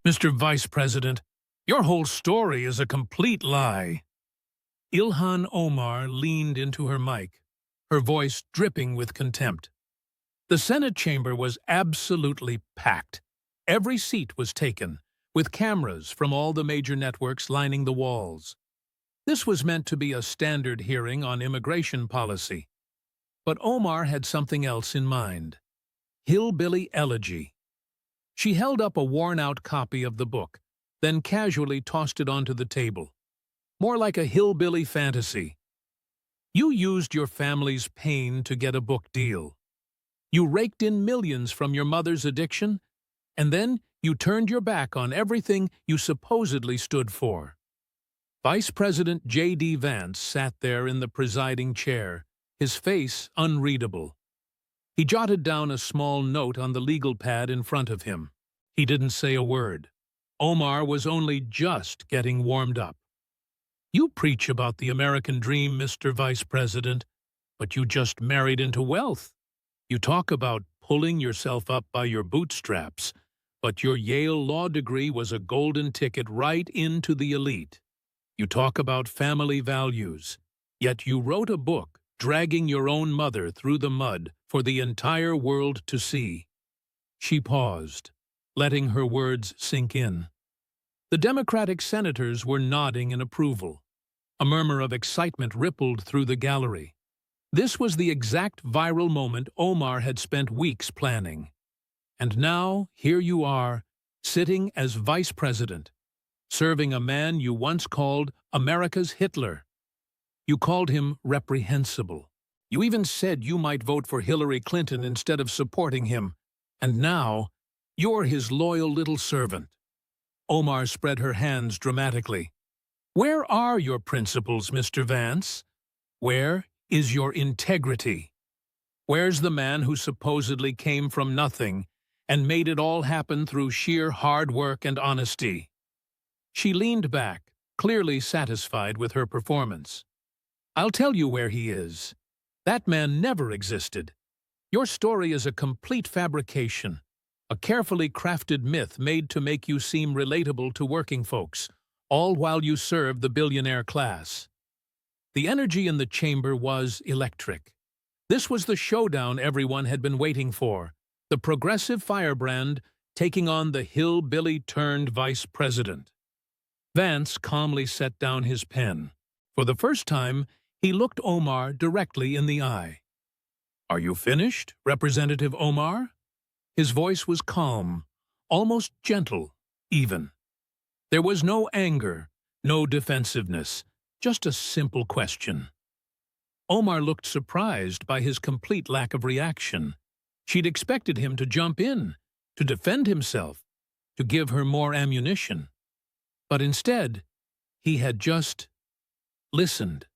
Mr. Vice President, your whole story is a complete lie. Ilhan Omar leaned into her mic, her voice dripping with contempt. The Senate chamber was absolutely packed. Every seat was taken, with cameras from all the major networks lining the walls. This was meant to be a standard hearing on immigration policy. But Omar had something else in mind. Hillbilly Elegy. She held up a worn-out copy of the book, then casually tossed it onto the table. More like a hillbilly fantasy. You used your family's pain to get a book deal. You raked in millions from your mother's addiction, and then you turned your back on everything you supposedly stood for. Vice President J.D. Vance sat there in the presiding chair, his face unreadable. He jotted down a small note on the legal pad in front of him. He didn't say a word. Omar was only just getting warmed up. You preach about the American dream, Mr. Vice President, but you just married into wealth. You talk about pulling yourself up by your bootstraps, but your Yale law degree was a golden ticket right into the elite. You talk about family values, yet you wrote a book dragging your own mother through the mud for the entire world to see. She paused, letting her words sink in. The Democratic senators were nodding in approval. A murmur of excitement rippled through the gallery. This was the exact viral moment Omar had spent weeks planning. And now, here you are, sitting as vice president, serving a man you once called America's Hitler. You called him reprehensible. You even said you might vote for Hillary Clinton instead of supporting him. And now, you're his loyal little servant. Omar spread her hands dramatically. Where are your principles, Mr. Vance? Where is your integrity? Where's the man who supposedly came from nothing and made it all happen through sheer hard work and honesty? She leaned back, clearly satisfied with her performance. I'll tell you where he is. That man never existed. Your story is a complete fabrication, a carefully crafted myth made to make you seem relatable to working folks, all while you serve the billionaire class. The energy in the chamber was electric. This was the showdown everyone had been waiting for, the progressive firebrand taking on the hillbilly-turned vice president. Vance calmly set down his pen. For the first time, he looked Omar directly in the eye. Are you finished, Representative Omar? His voice was calm, almost gentle, even. There was no anger, no defensiveness, just a simple question. Omar looked surprised by his complete lack of reaction. She'd expected him to jump in, to defend himself, to give her more ammunition. But instead, he had just listened.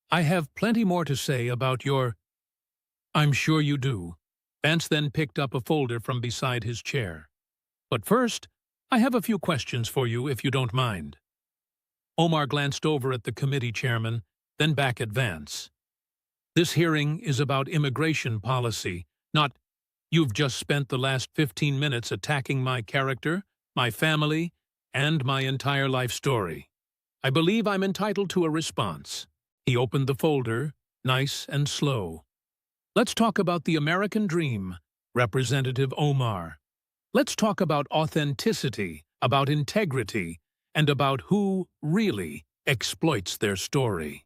I have plenty more to say about your... I'm sure you do. Vance then picked up a folder from beside his chair. But first, I have a few questions for you, if you don't mind. Omar glanced over at the committee chairman, then back at Vance. This hearing is about immigration policy, not, you've just spent the last 15 minutes attacking my character, my family, and my entire life story. I believe I'm entitled to a response. He opened the folder, nice and slow. Let's talk about the American dream, Representative Omar. Let's talk about authenticity, about integrity, and about who really exploits their story.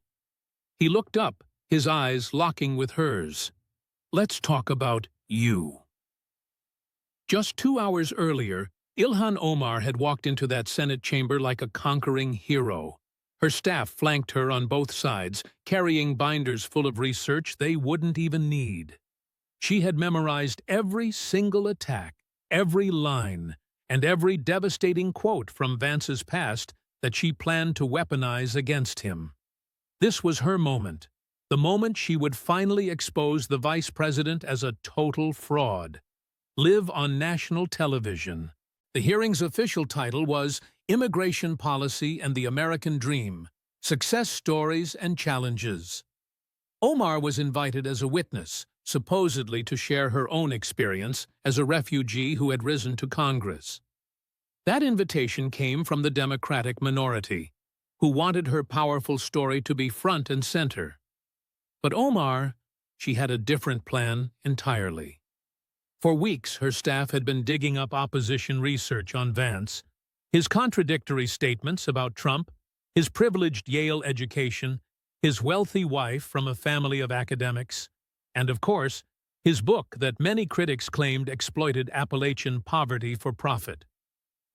He looked up, his eyes locking with hers. Let's talk about you. Just 2 hours earlier, Ilhan Omar had walked into that Senate chamber like a conquering hero. Her staff flanked her on both sides, carrying binders full of research they wouldn't even need. She had memorized every single attack, every line, and every devastating quote from Vance's past that she planned to weaponize against him. This was her moment, the moment she would finally expose the vice president as a total fraud. Live on national television. The hearing's official title was Immigration Policy and the American Dream, Success Stories and Challenges. Omar was invited as a witness, supposedly to share her own experience as a refugee who had risen to Congress. That invitation came from the Democratic minority, who wanted her powerful story to be front and center. But Omar, she had a different plan entirely. For weeks, her staff had been digging up opposition research on Vance, his contradictory statements about Trump, his privileged Yale education, his wealthy wife from a family of academics, and, of course, his book that many critics claimed exploited Appalachian poverty for profit.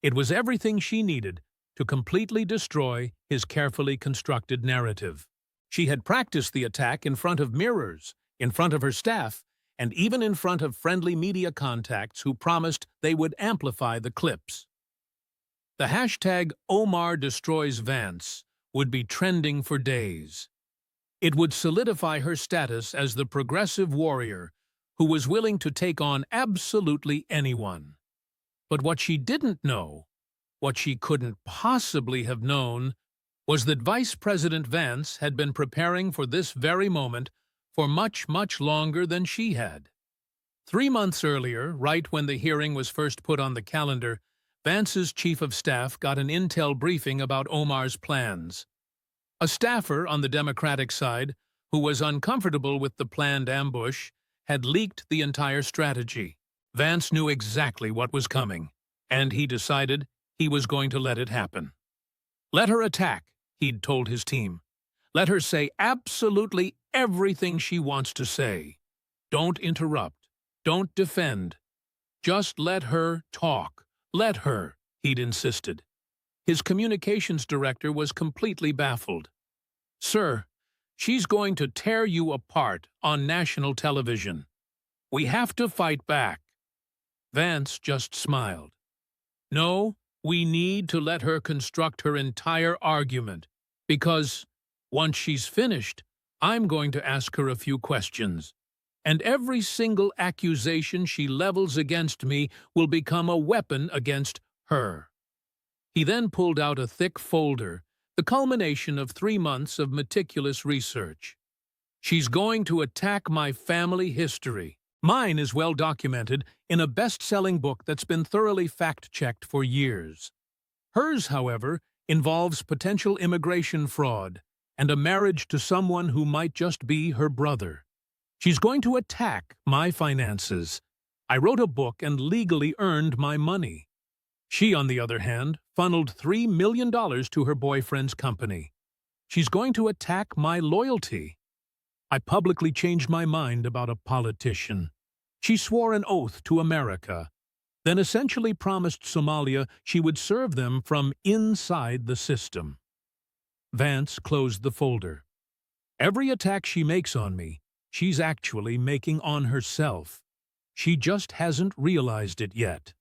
It was everything she needed to completely destroy his carefully constructed narrative. She had practiced the attack in front of mirrors, in front of her staff, and even in front of friendly media contacts who promised they would amplify the clips. The hashtag Omar Destroys Vance would be trending for days. It would solidify her status as the progressive warrior who was willing to take on absolutely anyone. But what she didn't know, what she couldn't possibly have known, was that Vice President Vance had been preparing for this very moment for much, much longer than she had. 3 months earlier, right when the hearing was first put on the calendar, Vance's chief of staff got an intel briefing about Omar's plans. A staffer on the Democratic side, who was uncomfortable with the planned ambush, had leaked the entire strategy. Vance knew exactly what was coming, and he decided he was going to let it happen. Let her attack, he'd told his team. Let her say absolutely everything she wants to say. Don't interrupt. Don't defend. Just let her talk. Let her, he'd insisted. His communications director was completely baffled. Sir, she's going to tear you apart on national television. We have to fight back. Vance just smiled. No, we need to let her construct her entire argument, because once she's finished, I'm going to ask her a few questions, and every single accusation she levels against me will become a weapon against her. He then pulled out a thick folder, the culmination of 3 months of meticulous research. She's going to attack my family history. Mine is well documented in a best-selling book that's been thoroughly fact-checked for years. Hers, however, involves potential immigration fraud and a marriage to someone who might just be her brother. She's going to attack my finances. I wrote a book and legally earned my money. She, on the other hand, funneled $3 million to her boyfriend's company. She's going to attack my loyalty. I publicly changed my mind about a politician. She swore an oath to America, then essentially promised Somalia she would serve them from inside the system. Vance closed the folder. Every attack she makes on me, she's actually making on herself. She just hasn't realized it yet.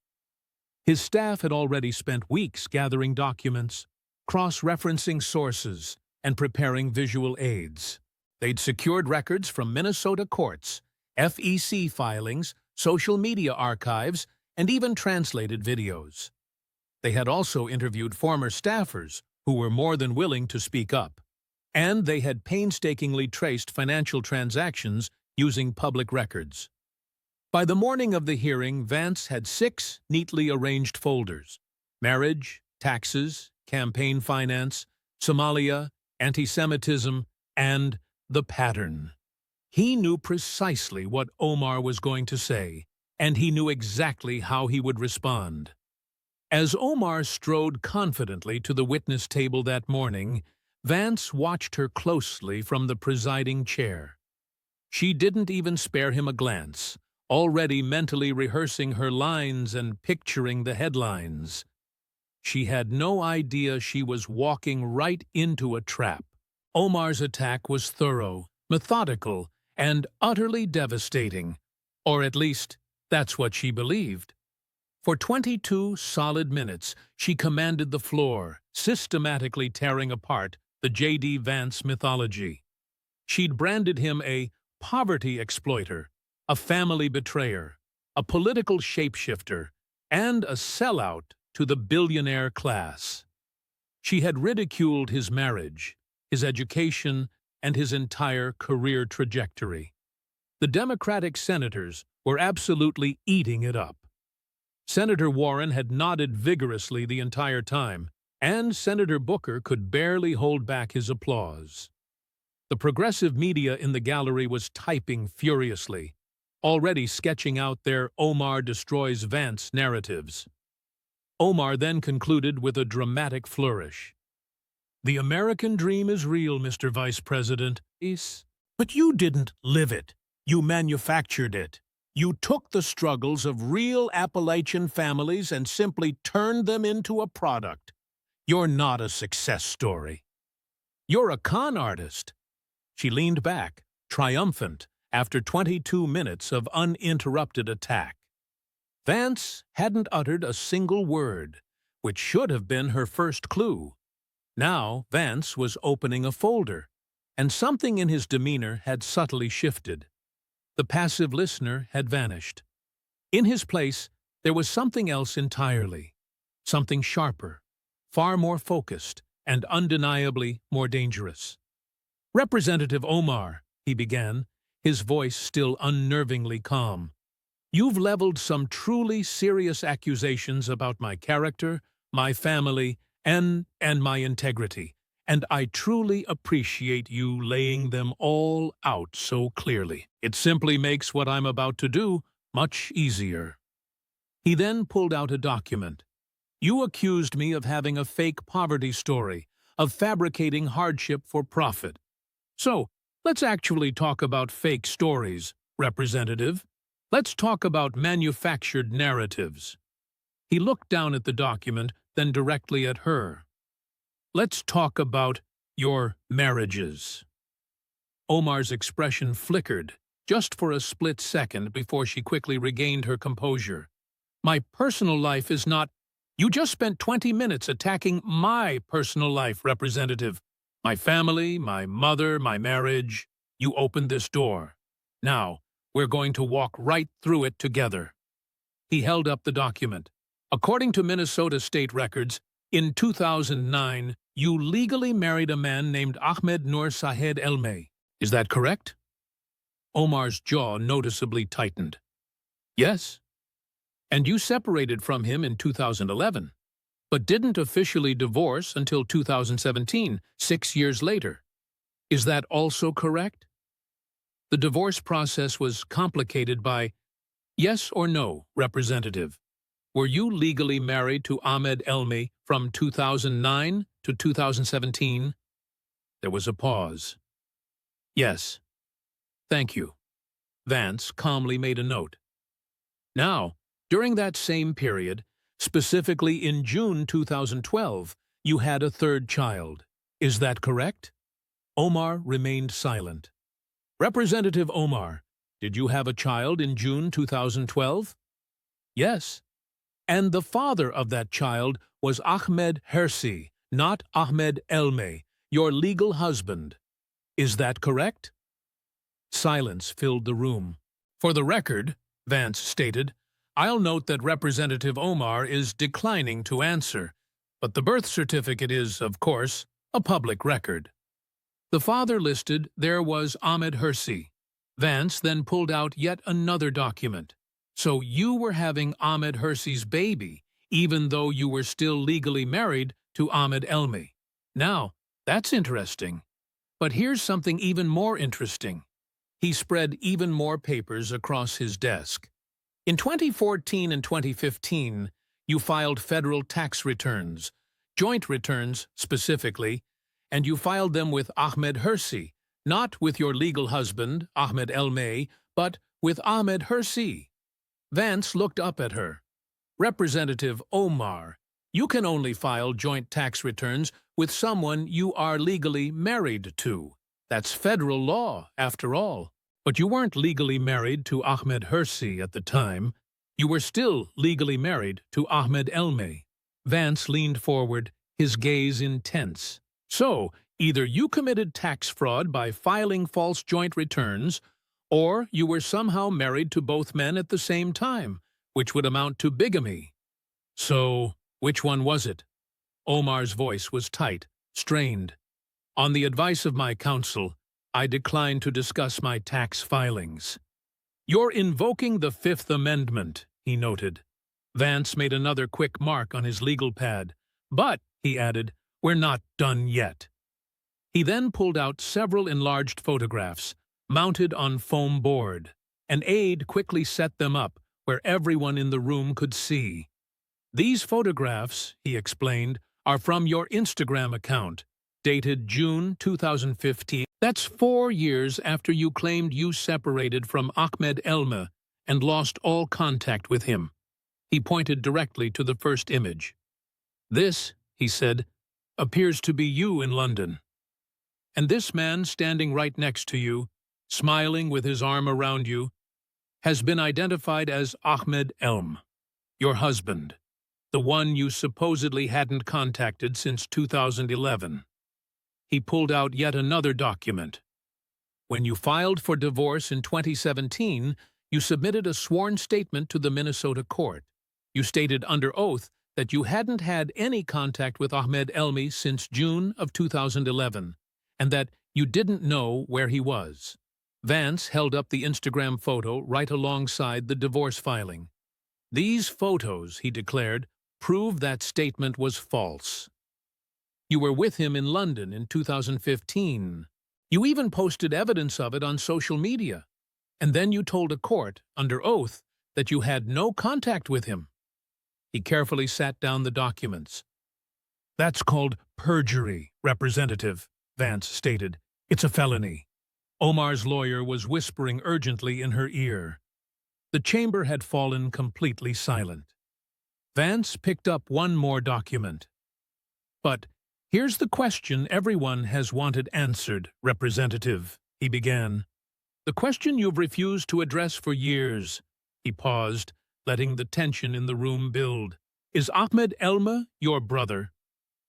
His staff had already spent weeks gathering documents, cross-referencing sources, and preparing visual aids. They'd secured records from Minnesota courts, FEC filings, social media archives, and even translated videos. They had also interviewed former staffers who were more than willing to speak up, and they had painstakingly traced financial transactions using public records. By the morning of the hearing, Vance had 6 neatly arranged folders: marriage, taxes, campaign finance, Somalia, anti-Semitism, and the pattern. He knew precisely what Omar was going to say, and he knew exactly how he would respond. As Omar strode confidently to the witness table that morning, Vance watched her closely from the presiding chair. She didn't even spare him a glance, already mentally rehearsing her lines and picturing the headlines. She had no idea she was walking right into a trap. Omar's attack was thorough, methodical, and utterly devastating, or at least that's what she believed. For 22 solid minutes, she commanded the floor, systematically tearing apart the J.D. Vance mythology. She'd branded him a poverty exploiter, a family betrayer, a political shapeshifter, and a sellout to the billionaire class. She had ridiculed his marriage, his education, and his entire career trajectory. The Democratic senators were absolutely eating it up. Senator Warren had nodded vigorously the entire time, and Senator Booker could barely hold back his applause. The progressive media in the gallery was typing furiously, already sketching out their Omar destroys Vance narratives. Omar then concluded with a dramatic flourish. "The American dream is real, Mr. Vice President. But you didn't live it. You manufactured it. You took the struggles of real Appalachian families and simply turned them into a product. You're not a success story. You're a con artist." She leaned back, triumphant, after 22 minutes of uninterrupted attack. Vance hadn't uttered a single word, which should have been her first clue. Now Vance was opening a folder, and something in his demeanor had subtly shifted. The passive listener had vanished. In his place, there was something else entirely, something sharper, far more focused, and undeniably more dangerous. "Representative Omar," he began, his voice still unnervingly calm, "you've leveled some truly serious accusations about my character, my family, and my integrity, and I truly appreciate you laying them all out so clearly. It simply makes what I'm about to do much easier." He then pulled out a document. "You accused me of having a fake poverty story, of fabricating hardship for profit. So, let's actually talk about fake stories, Representative. Let's talk about manufactured narratives." He looked down at the document, then directly at her. "Let's talk about your marriages." Omar's expression flickered, just for a split second before she quickly regained her composure. "My personal life is not—" "You just spent 20 minutes attacking my personal life, Representative. My family, my mother, my marriage. You opened this door. Now, we're going to walk right through it together." He held up the document. "According to Minnesota state records, in 2009, you legally married a man named Ahmed Nur Sahed Elmeh. Is that correct?" Omar's jaw noticeably tightened. "Yes." "And you separated from him in 2011, but didn't officially divorce until 2017, 6 years later. Is that also correct?" The divorce process was complicated by— "Yes or no, Representative? Were you legally married to Ahmed Elmeh from 2009 to 2017? There was a pause. "Yes." "Thank you." Vance calmly made a note. "Now, during that same period, specifically in June 2012, you had a third child. Is that correct?" Omar remained silent. "Representative Omar, did you have a child in June 2012? "Yes." "And the father of that child was Ahmed Hersi, not Ahmed Elmeh, your legal husband. Is that correct?" Silence filled the room. "For the record," Vance stated, "I'll note that Representative Omar is declining to answer, but the birth certificate is, of course, a public record." The father listed there was Ahmed Hersi. Vance then pulled out yet another document. "So you were having Ahmed Hersi's baby, even though you were still legally married to Ahmed Elmeh. Now, that's interesting. But here's something even more interesting." He spread even more papers across his desk. "In 2014 and 2015, you filed federal tax returns, joint returns specifically, and you filed them with Ahmed Hersi, not with your legal husband, Ahmed Elmeh, but with Ahmed Hersi." Vance looked up at her. "Representative Omar, you can only file joint tax returns with someone you are legally married to. That's federal law, after all. But you weren't legally married to Ahmed Hersi at the time. You were still legally married to Ahmed Elmeh." Vance leaned forward, his gaze intense. "So, either you committed tax fraud by filing false joint returns, or you were somehow married to both men at the same time, which would amount to bigamy. So, which one was it?" Omar's voice was tight, strained. "On the advice of my counsel, I decline to discuss my tax filings." "You're invoking the Fifth Amendment," he noted. Vance made another quick mark on his legal pad. But, he added, we're not done yet. He then pulled out several enlarged photographs, mounted on foam board. An aide quickly set them up where everyone in the room could see. These photographs, he explained, are from your Instagram account, dated June 2015. That's 4 years after you claimed you separated from Ahmed Elme and lost all contact with him. He pointed directly to the first image. This, he said, appears to be you in London. And this man standing right next to you, smiling with his arm around you, has been identified as Ahmed Elme, your husband, the one you supposedly hadn't contacted since 2011. He pulled out yet another document. When you filed for divorce in 2017, you submitted a sworn statement to the Minnesota court. You stated under oath that you hadn't had any contact with Ahmed Elme since June of 2011, and that you didn't know where he was. Vance held up the Instagram photo right alongside the divorce filing. These photos, he declared, prove that statement was false. You were with him in London in 2015. You even posted evidence of it on social media. And then you told a court, under oath, that you had no contact with him. He carefully sat down the documents. That's called perjury, Representative, Vance stated. It's a felony. Omar's lawyer was whispering urgently in her ear. The chamber had fallen completely silent. Vance picked up one more document. But here's the question everyone has wanted answered, Representative, he began. The question you've refused to address for years. He paused, letting the tension in the room build. Is Ahmed Elme your brother?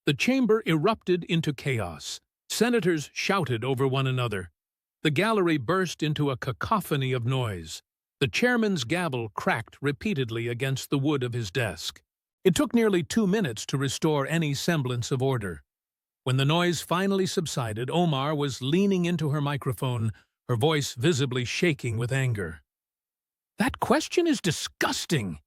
The chamber erupted into chaos. Senators shouted over one another. The gallery burst into a cacophony of noise. The chairman's gavel cracked repeatedly against the wood of his desk. It took nearly 2 minutes to restore any semblance of order. When the noise finally subsided, Omar was leaning into her microphone, her voice visibly shaking with anger. That question is disgusting.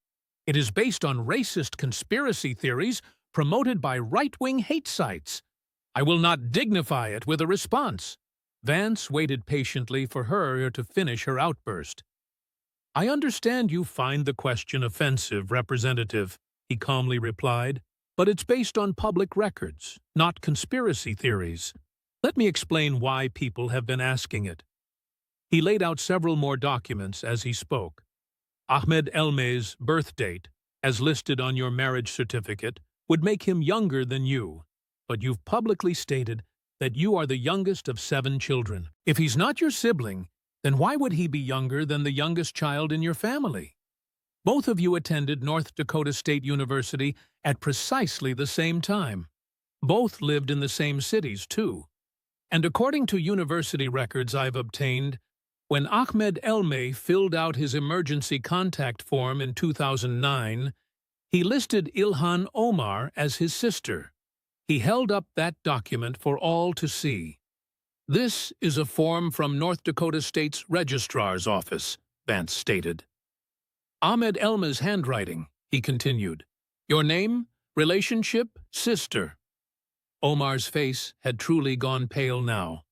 It is based on racist conspiracy theories promoted by right-wing hate sites. I will not dignify it with a response. Vance waited patiently for her to finish her outburst. I understand you find the question offensive, Representative, he calmly replied, but it's based on public records, not conspiracy theories. Let me explain why people have been asking it. He laid out several more documents as he spoke. Ahmed Elme's birth date, as listed on your marriage certificate, would make him younger than you, but you've publicly stated that you are the youngest of 7 children. If he's not your sibling, then why would he be younger than the youngest child in your family? Both of you attended North Dakota State University at precisely the same time. Both lived in the same cities, too. And according to university records I've obtained, when Ahmed Elme filled out his emergency contact form in 2009, he listed Ilhan Omar as his sister. He held up that document for all to see. This is a form from North Dakota State's Registrar's Office, Vance stated. Ahmed Elme's handwriting, he continued. Your name, relationship, sister. Omar's face had truly gone pale now.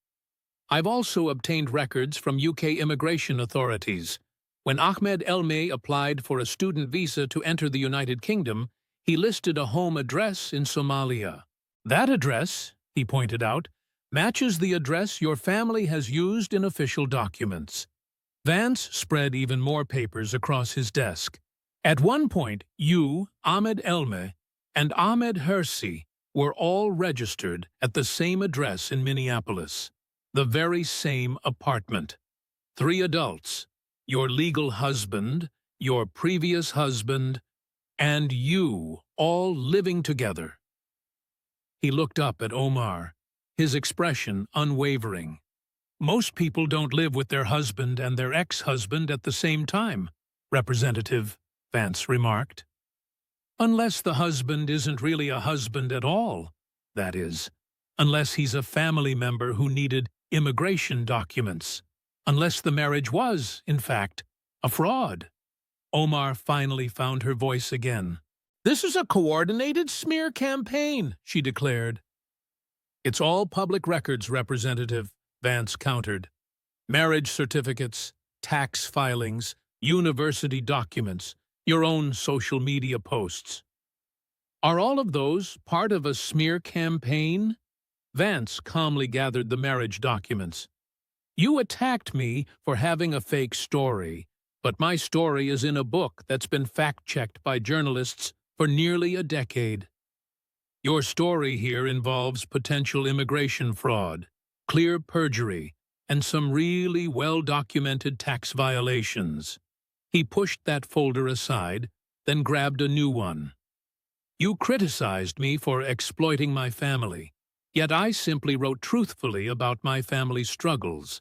I've also obtained records from UK immigration authorities. When Ahmed Elme applied for a student visa to enter the United Kingdom, he listed a home address in Somalia. That address, he pointed out, matches the address your family has used in official documents. Vance spread even more papers across his desk. At one point, you, Ahmed Elme, and Ahmed Hersi were all registered at the same address in Minneapolis. The very same apartment. 3 adults, your legal husband, your previous husband, and you all living together. He looked up at Omar, his expression unwavering. Most people don't live with their husband and their ex-husband at the same time, Representative, Vance remarked. Unless the husband isn't really a husband at all, that is. Unless he's a family member who needed immigration documents. Unless the marriage was, in fact, a fraud. Omar finally found her voice again. "This is a coordinated smear campaign," she declared. "It's all public records, Representative," Vance countered. "Marriage certificates, tax filings, university documents, your own social media posts. Are all of those part of a smear campaign?" Vance calmly gathered the marriage documents. "You attacked me for having a fake story, but my story is in a book that's been fact-checked by journalists for nearly a decade. Your story here involves potential immigration fraud, clear perjury, and some really well-documented tax violations." He pushed that folder aside, then grabbed a new one. "You criticized me for exploiting my family, yet I simply wrote truthfully about my family's struggles.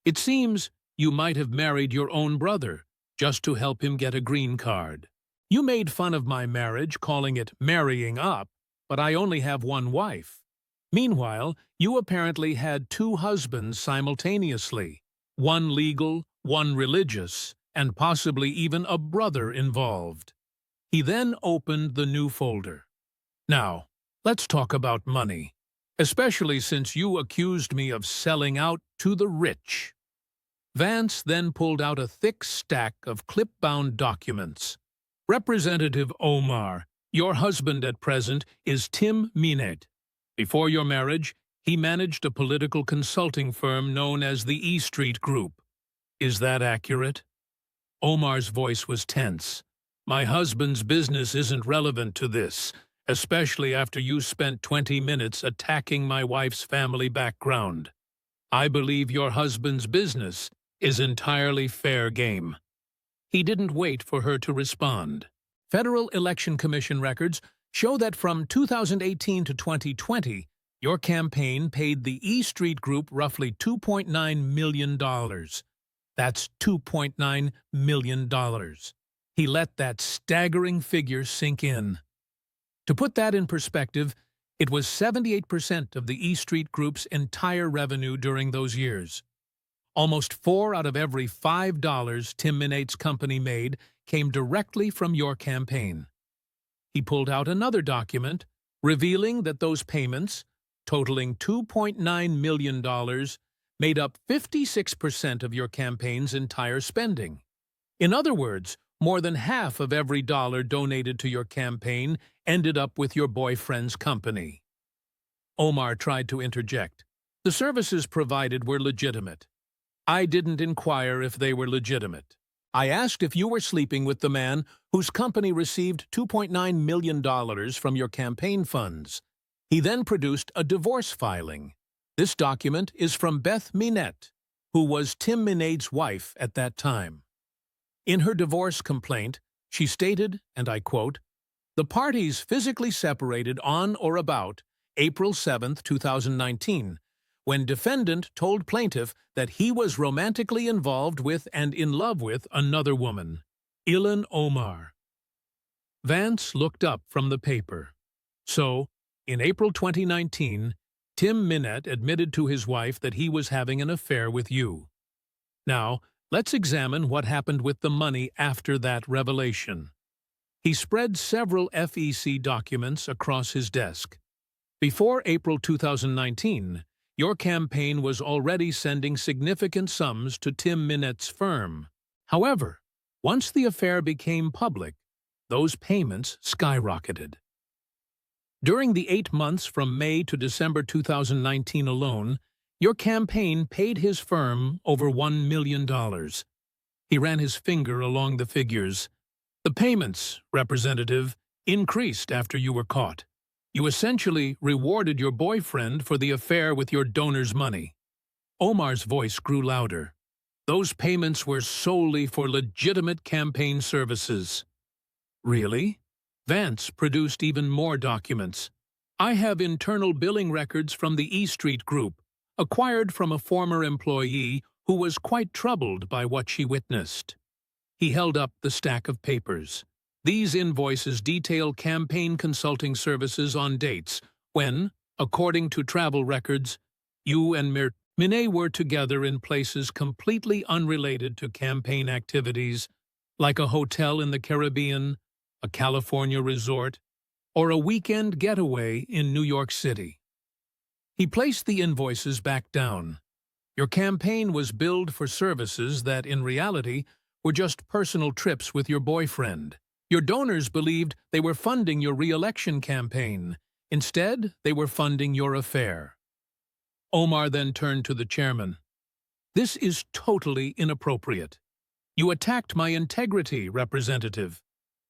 It seems you might have married your own brother just to help him get a green card. You made fun of my marriage, calling it marrying up, but I only have one wife. Meanwhile, you apparently had two husbands simultaneously, one legal, one religious, and possibly even a brother involved." He then opened the new folder. "Now, let's talk about money, especially since you accused me of selling out to the rich." Vance then pulled out a thick stack of clip-bound documents. "Representative Omar, your husband at present is Tim Minette. Before your marriage, he managed a political consulting firm known as the E Street Group. Is that accurate?" Omar's voice was tense. "My husband's business isn't relevant to this, especially after you spent 20 minutes attacking my wife's family background. I believe your husband's business is entirely fair game." He didn't wait for her to respond. Federal Election Commission records show that from 2018 to 2020, your campaign paid the E Street Group roughly $2.9 million. That's $2.9 million. He let that staggering figure sink in. To put that in perspective, it was 78% of the E Street Group's entire revenue during those years. Almost 4 out of every $5 Tim Minette's company made came directly from your campaign. He pulled out another document, revealing that those payments, totaling $2.9 million, made up 56% of your campaign's entire spending. In other words, more than half of every dollar donated to your campaign ended up with your boyfriend's company. Omar tried to interject. "The services provided were legitimate. I didn't inquire if they were legitimate. I asked if you were sleeping with the man whose company received $2.9 million from your campaign funds." He then produced a divorce filing. This document is from Beth Minette, who was Tim Minette's wife at that time. In her divorce complaint, she stated, and I quote, "The parties physically separated on or about April 7, 2019, when defendant told plaintiff that he was romantically involved with and in love with another woman, Ilhan Omar." Vance looked up from the paper. "So, in April 2019, Tim Minette admitted to his wife that he was having an affair with you. Now, let's examine what happened with the money after that revelation." He spread several FEC documents across his desk. Before April 2019, your campaign was already sending significant sums to Tim Minette's firm. However, once the affair became public, those payments skyrocketed. During the 8 months from May to December 2019 alone, your campaign paid his firm over $1 million. He ran his finger along the figures. "The payments, Representative, increased after you were caught. You essentially rewarded your boyfriend for the affair with your donor's money." Omar's voice grew louder. "Those payments were solely for legitimate campaign services." "Really?" Vance produced even more documents. "I have internal billing records from the E Street Group, acquired from a former employee who was quite troubled by what she witnessed." He held up the stack of papers. "These invoices detail campaign consulting services on dates when, according to travel records, you and Minette were together in places completely unrelated to campaign activities, like a hotel in the Caribbean, a California resort, or a weekend getaway in New York City. He placed the invoices back down. Your campaign was billed for services that, in reality, were just personal trips with your boyfriend. Your donors believed they were funding your re-election campaign. Instead, they were funding your affair. Omar then turned to the chairman. This is totally inappropriate. You attacked my integrity, Representative.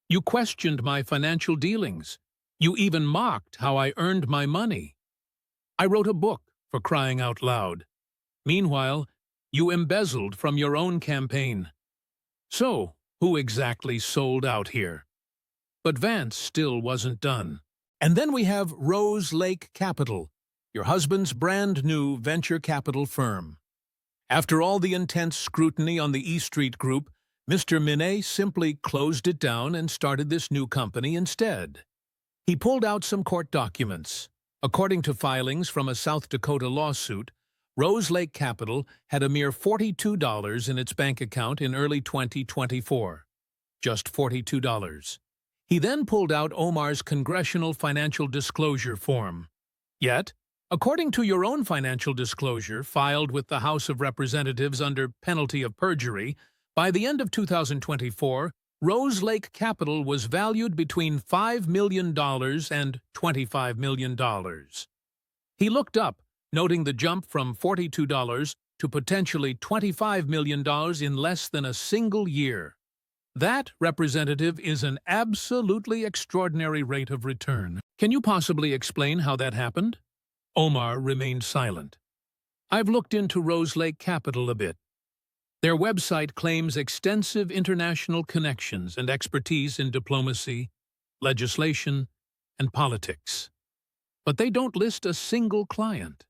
You questioned my financial dealings. You even mocked how I earned my money. I wrote a book, for crying out loud. Meanwhile, you embezzled from your own campaign. So, who exactly sold out here? But Vance still wasn't done. And then we have Rose Lake Capital, your husband's brand new venture capital firm. After all the intense scrutiny on the E Street Group, Mr. Minet simply closed it down and started this new company instead. He pulled out some court documents. According to filings from a South Dakota lawsuit, Rose Lake Capital had a mere $42 in its bank account in early 2024. Just $42. He then pulled out Omar's Congressional Financial Disclosure form. Yet, according to your own financial disclosure filed with the House of Representatives under penalty of perjury, by the end of 2024, Rose Lake Capital was valued between $5 million and $25 million. He looked up, noting the jump from $42 to potentially $25 million in less than a single year. That, Representative, is an absolutely extraordinary rate of return. Can you possibly explain how that happened? Omar remained silent. I've looked into Rose Lake Capital a bit. Their website claims extensive international connections and expertise in diplomacy, legislation, and politics. But they don't list a single client.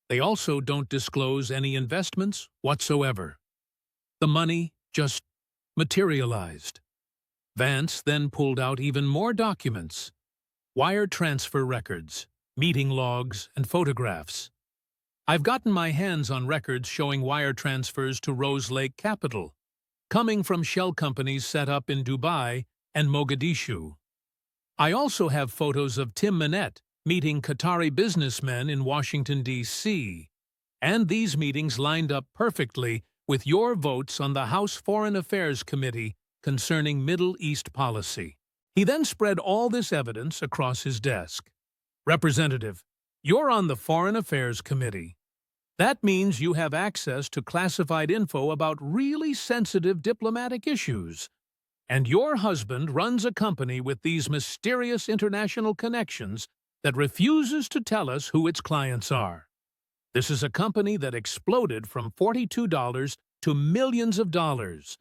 They also don't disclose any investments whatsoever. The money just materialized. Vance then pulled out even more documents, wire transfer records, meeting logs, and photographs. I've gotten my hands on records showing wire transfers to Rose Lake Capital, coming from shell companies set up in Dubai and Mogadishu. I also have photos of Tim Minette meeting Qatari businessmen in Washington, D.C., and these meetings lined up perfectly with your votes on the House Foreign Affairs Committee concerning Middle East policy. He then spread all this evidence across his desk. Representative, you're on the Foreign Affairs Committee. That means you have access to classified info about really sensitive diplomatic issues. And your husband runs a company with these mysterious international connections that refuses to tell us who its clients are. This is a company that exploded from $42 to millions of dollars,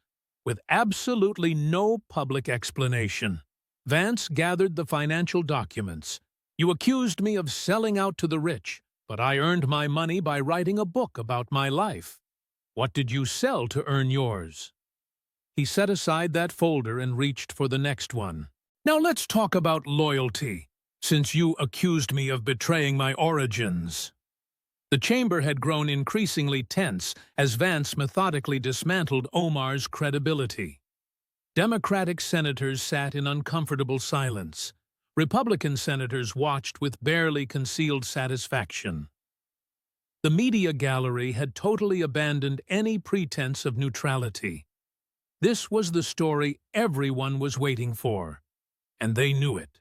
with absolutely no public explanation. Vance gathered the financial documents. You accused me of selling out to the rich, but I earned my money by writing a book about my life. What did you sell to earn yours? He set aside that folder and reached for the next one. Now let's talk about loyalty, since you accused me of betraying my origins. The chamber had grown increasingly tense as Vance methodically dismantled Omar's credibility. Democratic senators sat in uncomfortable silence. Republican senators watched with barely concealed satisfaction. The media gallery had totally abandoned any pretense of neutrality. This was the story everyone was waiting for, and they knew it.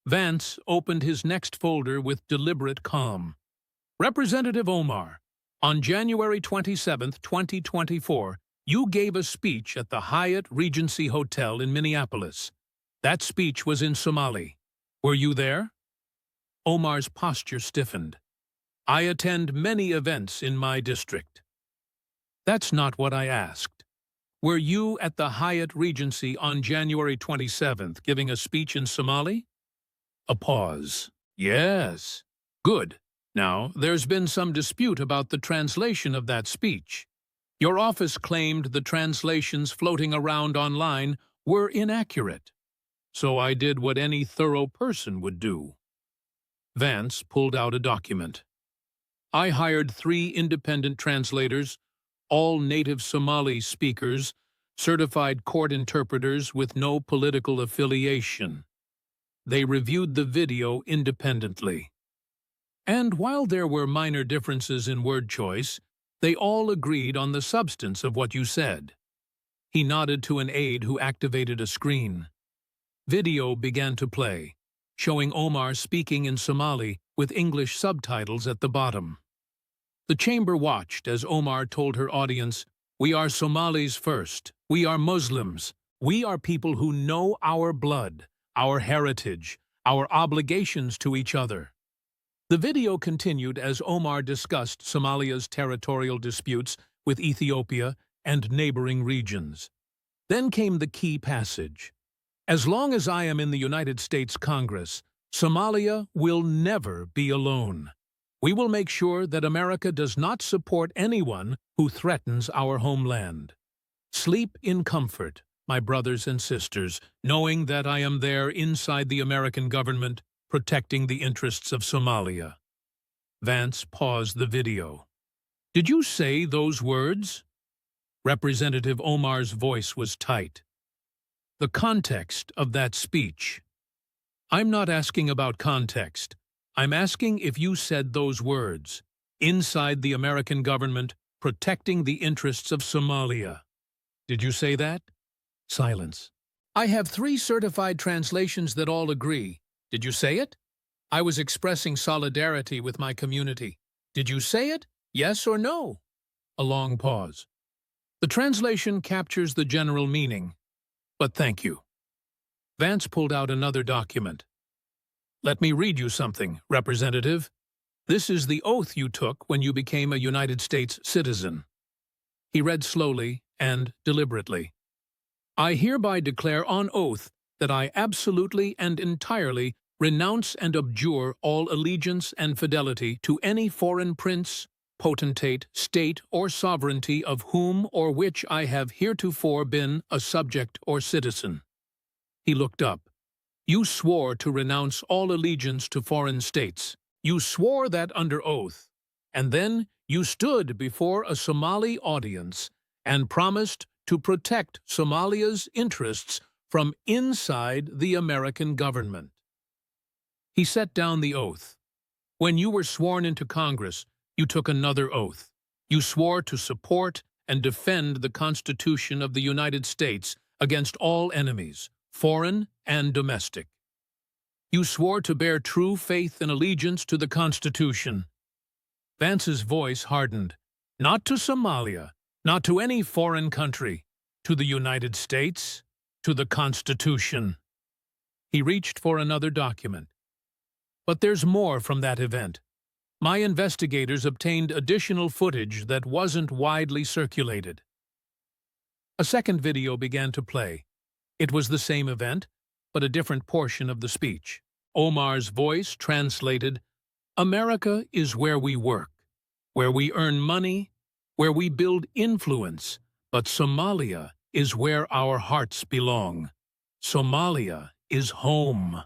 Vance opened his next folder with deliberate calm. Representative Omar, on January 27, 2024, you gave a speech at the Hyatt Regency Hotel in Minneapolis. That speech was in Somali. Were you there? Omar's posture stiffened. I attend many events in my district. That's not what I asked. Were you at the Hyatt Regency on January 27th giving a speech in Somali? A pause. Yes. Good. Now, there's been some dispute about the translation of that speech. Your office claimed the translations floating around online were inaccurate. So I did what any thorough person would do. Vance pulled out a document. I hired 3 independent translators, all native Somali speakers, certified court interpreters with no political affiliation. They reviewed the video independently. And while there were minor differences in word choice, they all agreed on the substance of what you said. He nodded to an aide who activated a screen. Video began to play, showing Omar speaking in Somali with English subtitles at the bottom. The chamber watched as Omar told her audience, "We are Somalis first. We are Muslims. We are people who know our blood, our heritage, our obligations to each other." The video continued as Omar discussed Somalia's territorial disputes with Ethiopia and neighboring regions. Then came the key passage. "As long as I am in the United States Congress, Somalia will never be alone. We will make sure that America does not support anyone who threatens our homeland. Sleep in comfort, my brothers and sisters, knowing that I am there inside the American government, protecting the interests of Somalia." Vance paused the video. "Did you say those words?" Representative Omar's voice was tight. "The context of that speech." "I'm not asking about context. I'm asking if you said those words. Inside the American government, protecting the interests of Somalia. Did you say that?" Silence. "I have 3 certified translations that all agree. Did you say it?" "I was expressing solidarity with my community. Did you say it? Yes or no?" A long pause. "The translation captures the general meaning, but thank you." Vance pulled out another document. "Let me read you something, Representative. This is the oath you took when you became a United States citizen." He read slowly and deliberately. "I hereby declare on oath that I absolutely and entirely renounce and abjure all allegiance and fidelity to any foreign prince, potentate, state, or sovereignty of whom or which I have heretofore been a subject or citizen." He looked up. "You swore to renounce all allegiance to foreign states. You swore that under oath. And then you stood before a Somali audience and promised to protect Somalia's interests from inside the American government." He set down the oath. "When you were sworn into Congress, you took another oath. You swore to support and defend the Constitution of the United States against all enemies, foreign and domestic. You swore to bear true faith and allegiance to the Constitution." Vance's voice hardened. "Not to Somalia, not to any foreign country, to the United States, to the Constitution." He reached for another document. "But there's more from that event. My investigators obtained additional footage that wasn't widely circulated." A second video began to play. It was the same event, but a different portion of the speech. Omar's voice translated, "America is where we work, where we earn money, where we build influence, but Somalia is where our hearts belong. Somalia is home.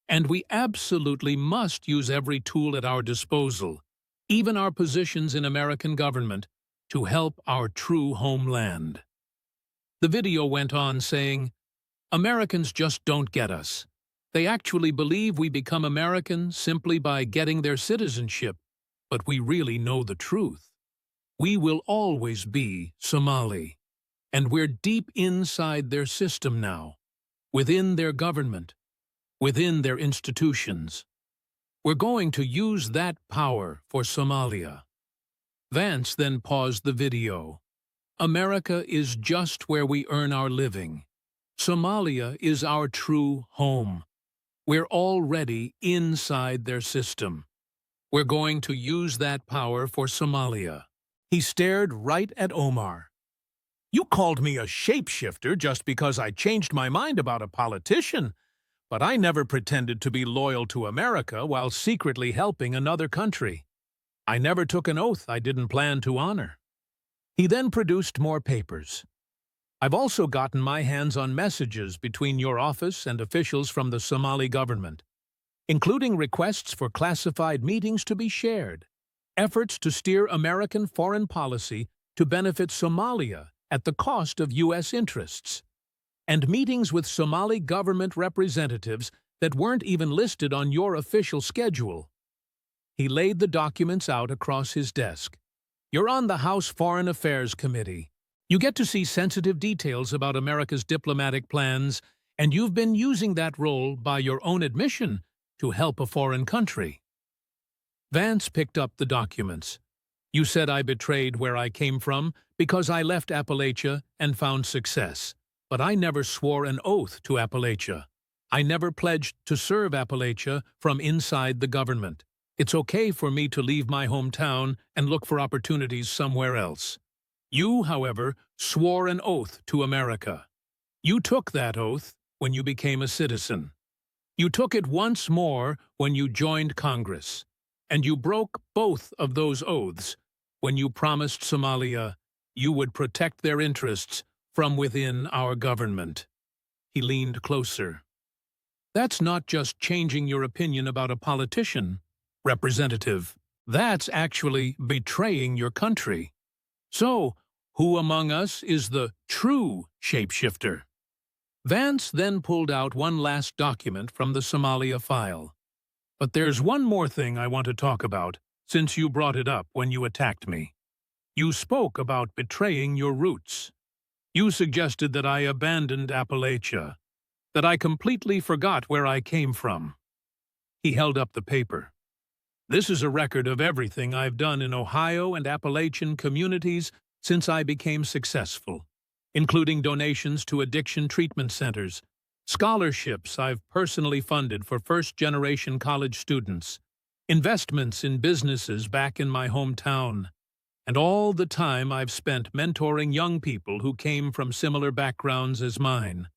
And we absolutely must use every tool at our disposal, even our positions in American government, to help our true homeland." The video went on saying, "Americans just don't get us. They actually believe we become American simply by getting their citizenship, but we really know the truth. We will always be Somali, and we're deep inside their system now, within their government, within their institutions. We're going to use that power for Somalia." Vance then paused the video. "America is just where we earn our living. Somalia is our true home. We're already inside their system. We're going to use that power for Somalia." He stared right at Omar. "You called me a shapeshifter just because I changed my mind about a politician. But I never pretended to be loyal to America while secretly helping another country. I never took an oath I didn't plan to honor." He then produced more papers. "I've also gotten my hands on messages between your office and officials from the Somali government, including requests for classified meetings to be shared, efforts to steer American foreign policy to benefit Somalia at the cost of U.S. interests, and meetings with Somali government representatives that weren't even listed on your official schedule. He laid the documents out across his desk. You're on the House Foreign Affairs Committee. You get to see sensitive details about America's diplomatic plans, and you've been using that role, by your own admission, to help a foreign country. Vance picked up the documents. You said I betrayed where I came from because I left Appalachia and found success. But I never swore an oath to Appalachia. I never pledged to serve Appalachia from inside the government. It's okay for me to leave my hometown and look for opportunities somewhere else. You, however, swore an oath to America. You took that oath when you became a citizen. You took it once more when you joined Congress. And you broke both of those oaths when you promised Somalia you would protect their interests from within our government. He leaned closer. That's not just changing your opinion about a politician, Representative. That's actually betraying your country. So, who among us is the true shapeshifter? Vance then pulled out one last document from the Somalia file. But there's one more thing I want to talk about, since you brought it up when you attacked me. You spoke about betraying your roots. You suggested that I abandoned Appalachia, that I completely forgot where I came from. He held up the paper. This is a record of everything I've done in Ohio and Appalachian communities since I became successful, including donations to addiction treatment centers, scholarships I've personally funded for first-generation college students, investments in businesses back in my hometown, and all the time I've spent mentoring young people who came from similar backgrounds as mine.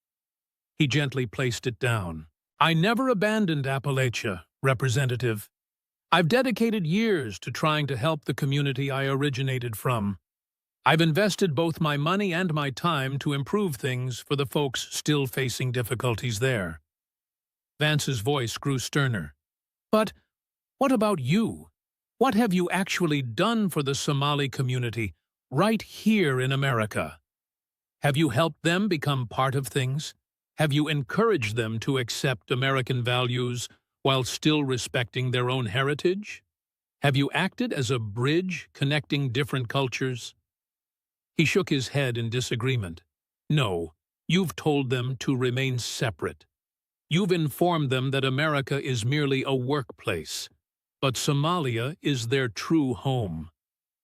He gently placed it down. I never abandoned Appalachia, Representative. I've dedicated years to trying to help the community I originated from. I've invested both my money and my time to improve things for the folks still facing difficulties there. Vance's voice grew sterner. But what about you? What have you actually done for the Somali community right here in America? Have you helped them become part of things? Have you encouraged them to accept American values while still respecting their own heritage? Have you acted as a bridge connecting different cultures? He shook his head in disagreement. No, you've told them to remain separate. You've informed them that America is merely a workplace, but Somalia is their true home.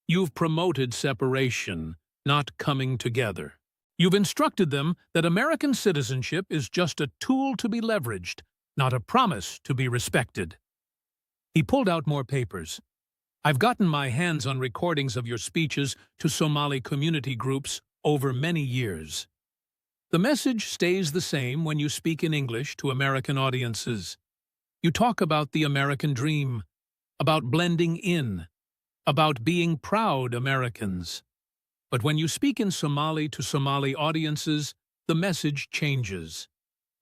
You've promoted separation, not coming together. You've instructed them that American citizenship is just a tool to be leveraged, not a promise to be respected. He pulled out more papers. I've gotten my hands on recordings of your speeches to Somali community groups over many years. The message stays the same when you speak in English to American audiences. You talk about the American dream, about blending in, about being proud Americans. But when you speak in Somali to Somali audiences, the message changes.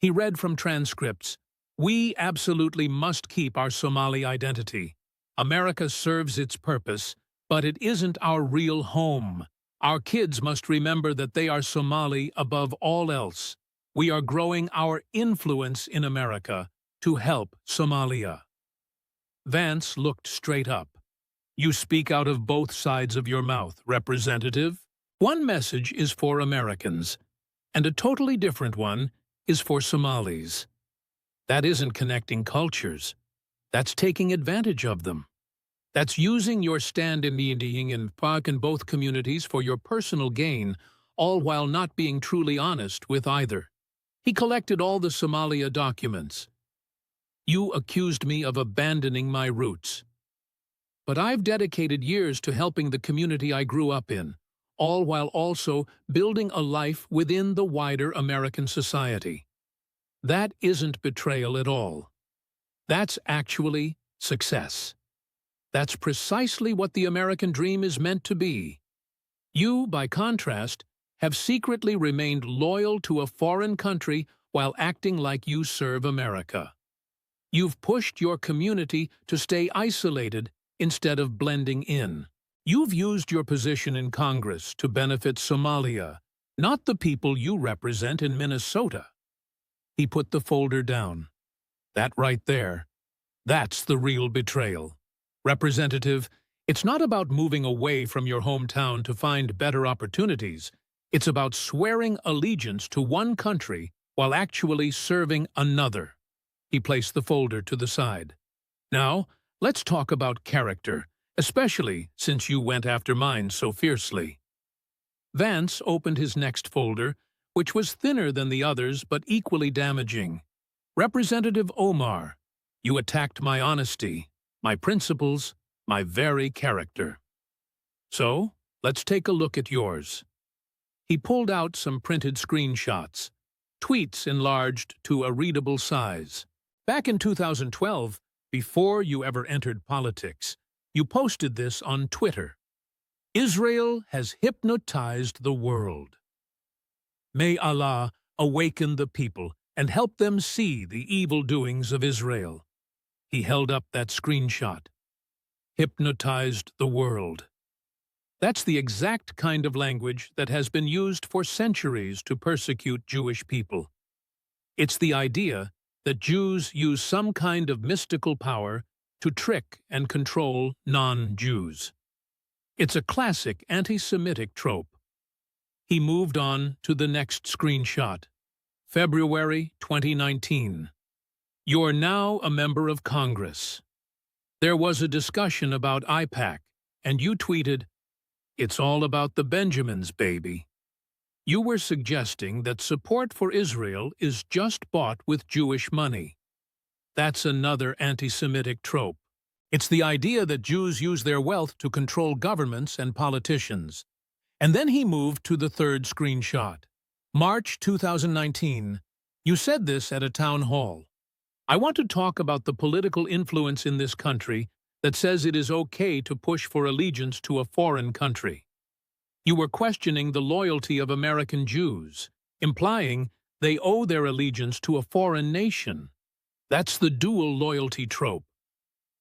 He read from transcripts. We absolutely must keep our Somali identity. America serves its purpose, but it isn't our real home. Our kids must remember that they are Somali above all else. We are growing our influence in America to help Somalia. Vance looked straight up. You speak out of both sides of your mouth, Representative. One message is for Americans, and a totally different one is for Somalis. That isn't connecting cultures. That's taking advantage of them. That's using your stand in meeting and park in both communities for your personal gain, all while not being truly honest with either. He collected all the Somalia documents. You accused me of abandoning my roots. But I've dedicated years to helping the community I grew up in, all while also building a life within the wider American society. That isn't betrayal at all. That's actually success. That's precisely what the American dream is meant to be. You, by contrast, have secretly remained loyal to a foreign country while acting like you serve America. You've pushed your community to stay isolated instead of blending in. You've used your position in Congress to benefit Somalia, not the people you represent in Minnesota. He put the folder down. That right there, that's the real betrayal. Representative, it's not about moving away from your hometown to find better opportunities. It's about swearing allegiance to one country while actually serving another. He placed the folder to the side. Now, let's talk about character, especially since you went after mine so fiercely. Vance opened his next folder, which was thinner than the others but equally damaging. Representative Omar, you attacked my honesty, my principles, my very character. So, let's take a look at yours. He pulled out some printed screenshots, tweets enlarged to a readable size. Back in 2012, before you ever entered politics, you posted this on Twitter. Israel has hypnotized the world. May Allah awaken the people and help them see the evil doings of Israel. He held up that screenshot. Hypnotized the world. That's the exact kind of language that has been used for centuries to persecute Jewish people. It's the idea that Jews use some kind of mystical power to trick and control non-Jews. It's a classic anti-Semitic trope. He moved on to the next screenshot. February 2019. You're now a member of Congress. There was a discussion about IPAC, and you tweeted, "It's all about the Benjamins, baby." You were suggesting that support for Israel is just bought with Jewish money. That's another anti-Semitic trope. It's the idea that Jews use their wealth to control governments and politicians. And then he moved to the third screenshot. March 2019. You said this at a town hall. I want to talk about the political influence in this country that says it is okay to push for allegiance to a foreign country. You were questioning the loyalty of American Jews, implying they owe their allegiance to a foreign nation. That's the dual loyalty trope.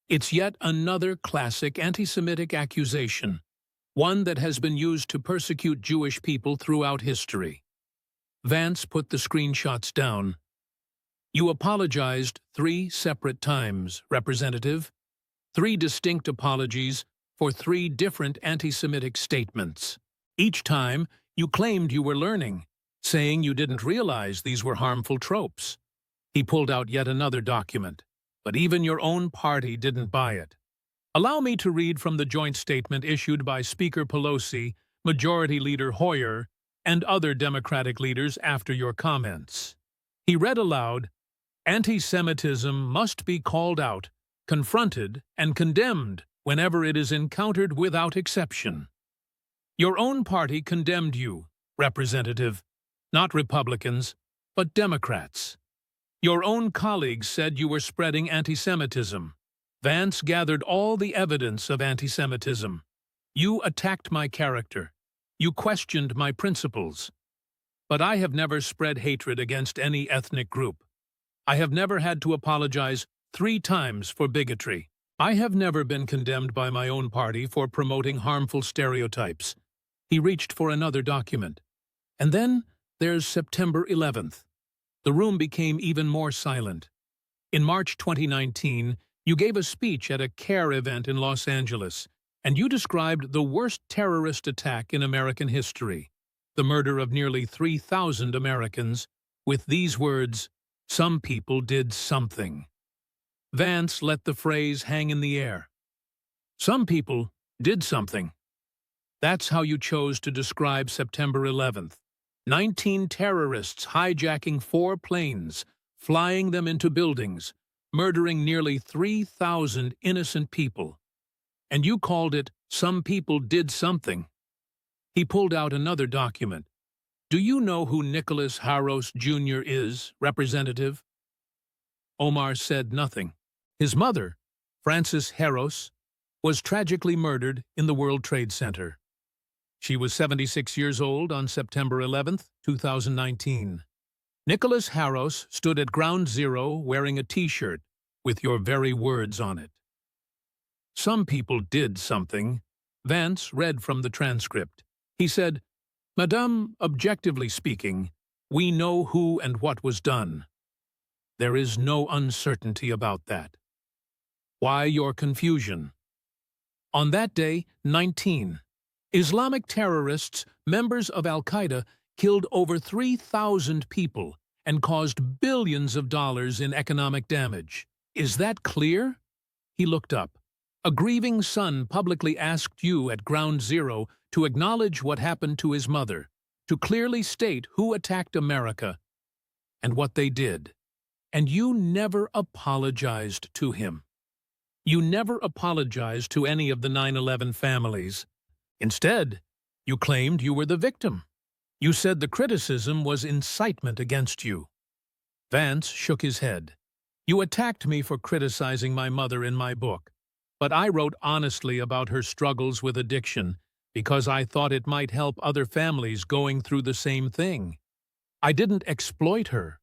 It's yet another classic anti-Semitic accusation, one that has been used to persecute Jewish people throughout history. Vance put the screenshots down. You apologized 3 separate times, Representative. 3 distinct apologies for 3 different anti-Semitic statements. Each time, you claimed you were learning, saying you didn't realize these were harmful tropes. He pulled out yet another document, but even your own party didn't buy it. Allow me to read from the joint statement issued by Speaker Pelosi, Majority Leader Hoyer, and other Democratic leaders after your comments. He read aloud, "Anti-Semitism must be called out, confronted, and condemned whenever it is encountered without exception." Your own party condemned you, Representative, not Republicans, but Democrats. Your own colleagues said you were spreading anti-Semitism. Vance gathered all the evidence of anti-Semitism. You attacked my character. You questioned my principles. But I have never spread hatred against any ethnic group. I have never had to apologize 3 times for bigotry. I have never been condemned by my own party for promoting harmful stereotypes. He reached for another document. And then there's September 11th. The room became even more silent. In March 2019, you gave a speech at a CARE event in Los Angeles, and you described the worst terrorist attack in American history, the murder of nearly 3,000 Americans, with these words, "Some people did something." Vance let the phrase hang in the air. Some people did something. That's how you chose to describe September 11th. 19 terrorists hijacking 4 planes, flying them into buildings, murdering nearly 3,000 innocent people. And you called it, "Some people did something." He pulled out another document. Do you know who Nicholas Harros Jr. is, Representative? Omar said nothing. His mother, Frances Harros, was tragically murdered in the World Trade Center. She was 76 years old on September 11th, 2019. Nicholas Harros stood at Ground Zero wearing a T-shirt with your very words on it. Some people did something, Vance read from the transcript. He said, "Madame, objectively speaking, we know who and what was done. There is no uncertainty about that. Why your confusion? On that day, 19 Islamic terrorists, members of Al-Qaeda, killed over 3,000 people and caused billions of dollars in economic damage. Is that clear?" He looked up. "A grieving son publicly asked you at Ground Zero to acknowledge what happened to his mother, to clearly state who attacked America and what they did. And you never apologized to him. You never apologized to any of the 9/11 families. Instead, you claimed you were the victim. You said the criticism was incitement against you." Vance shook his head. "You attacked me for criticizing my mother in my book, but I wrote honestly about her struggles with addiction because I thought it might help other families going through the same thing. I didn't exploit her.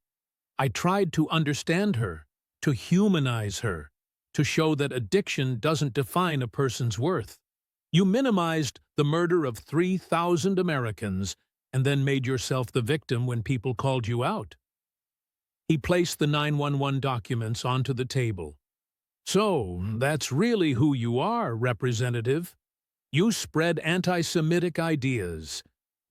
I tried to understand her, to humanize her, to show that addiction doesn't define a person's worth. You minimized the murder of 3,000 Americans and then made yourself the victim when people called you out." He placed the 911 documents onto the table. "So, that's really who you are, Representative. You spread anti-Semitic ideas,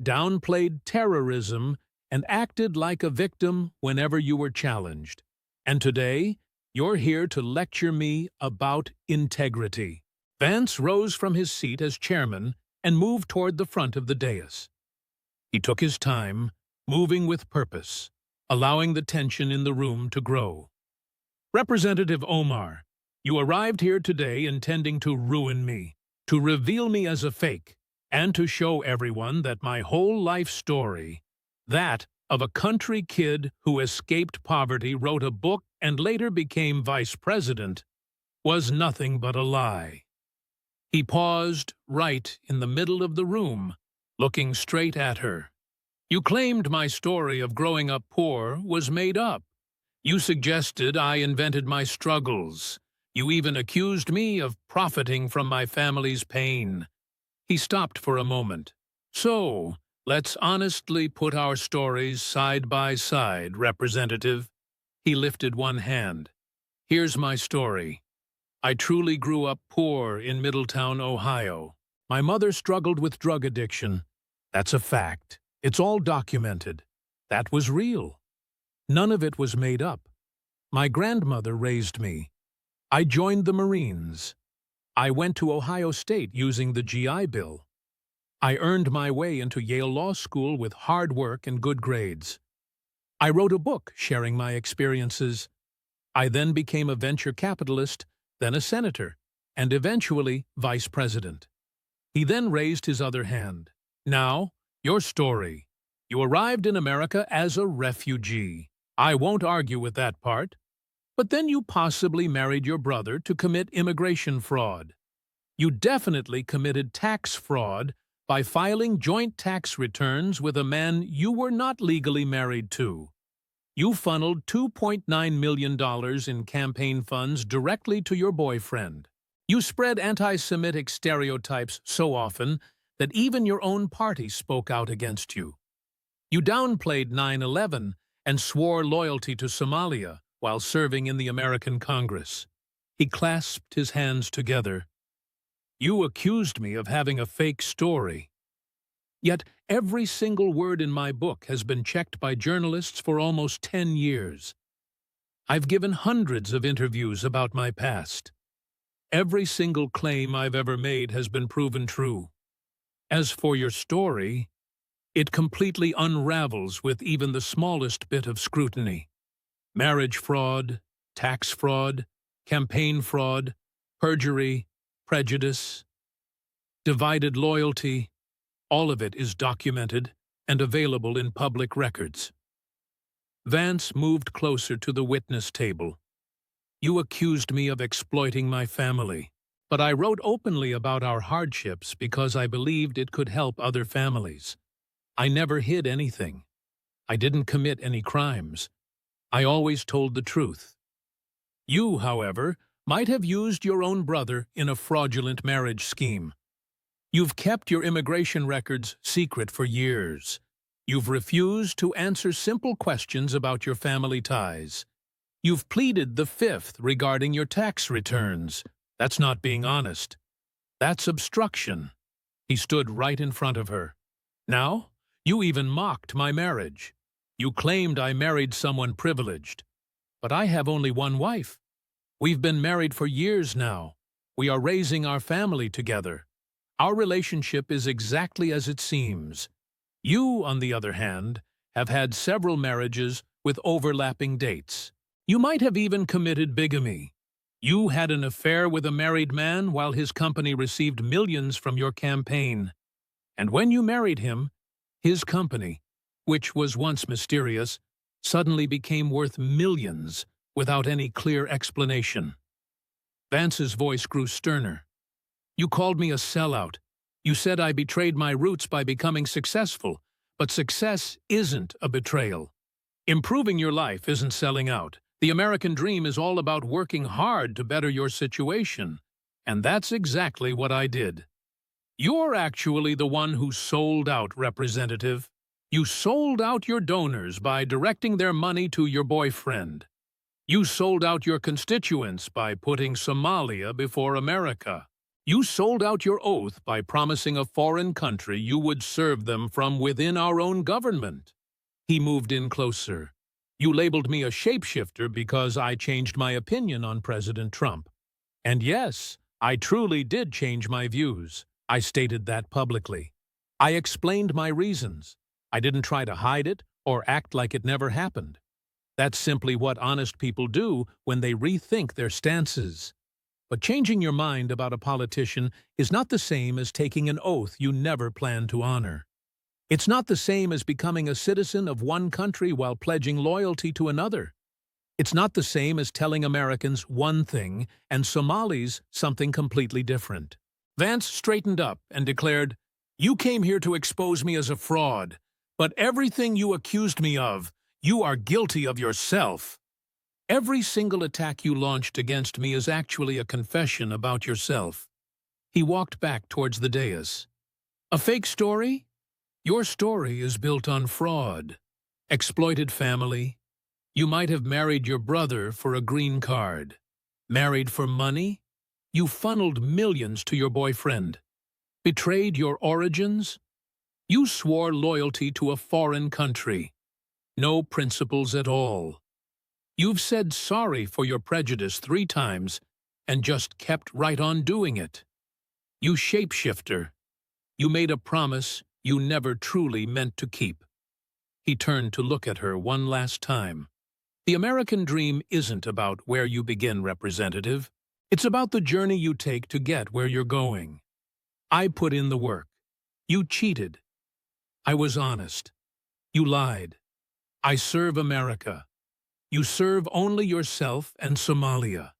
downplayed terrorism, and acted like a victim whenever you were challenged. And today, you're here to lecture me about integrity." Vance rose from his seat as chairman and moved toward the front of the dais. He took his time, moving with purpose, allowing the tension in the room to grow. "Representative Omar, you arrived here today intending to ruin me, to reveal me as a fake, and to show everyone that my whole life story, that of a country kid who escaped poverty, wrote a book, and later became vice president, was nothing but a lie." He paused right in the middle of the room, looking straight at her. "You claimed my story of growing up poor was made up. You suggested I invented my struggles. You even accused me of profiting from my family's pain." He stopped for a moment. "So, let's honestly put our stories side by side, Representative." He lifted one hand. "Here's my story. I truly grew up poor in Middletown, Ohio. My mother struggled with drug addiction. That's a fact. It's all documented. That was real. None of it was made up. My grandmother raised me. I joined the Marines. I went to Ohio State using the GI Bill. I earned my way into Yale Law School with hard work and good grades. I wrote a book sharing my experiences. I then became a venture capitalist, then a senator, and eventually vice president." He then raised his other hand. "Now, your story. You arrived in America as a refugee. I won't argue with that part. But then you possibly married your brother to commit immigration fraud. You definitely committed tax fraud by filing joint tax returns with a man you were not legally married to. You funneled $2.9 million in campaign funds directly to your boyfriend. You spread anti-Semitic stereotypes so often that even your own party spoke out against you. You downplayed 9/11 and swore loyalty to Somalia while serving in the American Congress." He clasped his hands together. "You accused me of having a fake story. Yet every single word in my book has been checked by journalists for almost 10 years. I've given hundreds of interviews about my past. Every single claim I've ever made has been proven true. As for your story, it completely unravels with even the smallest bit of scrutiny. Marriage fraud, tax fraud, campaign fraud, perjury, prejudice, divided loyalty, all of it is documented and available in public records." Vance moved closer to the witness table. "You accused me of exploiting my family, but I wrote openly about our hardships because I believed it could help other families. I never hid anything. I didn't commit any crimes. I always told the truth. You, however, might have used your own brother in a fraudulent marriage scheme. You've kept your immigration records secret for years. You've refused to answer simple questions about your family ties. You've pleaded the fifth regarding your tax returns. That's not being honest. That's obstruction. He stood right in front of her. Now, you even mocked my marriage. You claimed I married someone privileged. But I have only one wife. We've been married for years now. We are raising our family together. Our relationship is exactly as it seems. You, on the other hand, have had several marriages with overlapping dates. You might have even committed bigamy. You had an affair with a married man while his company received millions from your campaign. And when you married him, his company, which was once mysterious, suddenly became worth millions without any clear explanation. Vance's voice grew sterner. You called me a sellout. You said I betrayed my roots by becoming successful, but success isn't a betrayal. Improving your life isn't selling out. The American dream is all about working hard to better your situation, and that's exactly what I did. You're actually the one who sold out, Representative. You sold out your donors by directing their money to your boyfriend. You sold out your constituents by putting Somalia before America. You sold out your oath by promising a foreign country you would serve them from within our own government. He moved in closer. You labeled me a shapeshifter because I changed my opinion on President Trump. And yes, I truly did change my views. I stated that publicly. I explained my reasons. I didn't try to hide it or act like it never happened. That's simply what honest people do when they rethink their stances. But changing your mind about a politician is not the same as taking an oath you never planned to honor. It's not the same as becoming a citizen of one country while pledging loyalty to another. It's not the same as telling Americans one thing and Somalis something completely different. Vance straightened up and declared, "You came here to expose me as a fraud, but everything you accused me of, you are guilty of yourself. Every single attack you launched against me is actually a confession about yourself." He walked back towards the dais. "A fake story? Your story is built on fraud. Exploited family. You might have married your brother for a green card. Married for money? You funneled millions to your boyfriend. Betrayed your origins? You swore loyalty to a foreign country. No principles at all. You've said sorry for your prejudice 3 times and just kept right on doing it. You shapeshifter. You made a promise you never truly meant to keep." He turned to look at her one last time. The American dream isn't about where you begin, Representative. It's about the journey you take to get where you're going. I put in the work. You cheated. I was honest. You lied. I serve America. You serve only yourself and Somalia.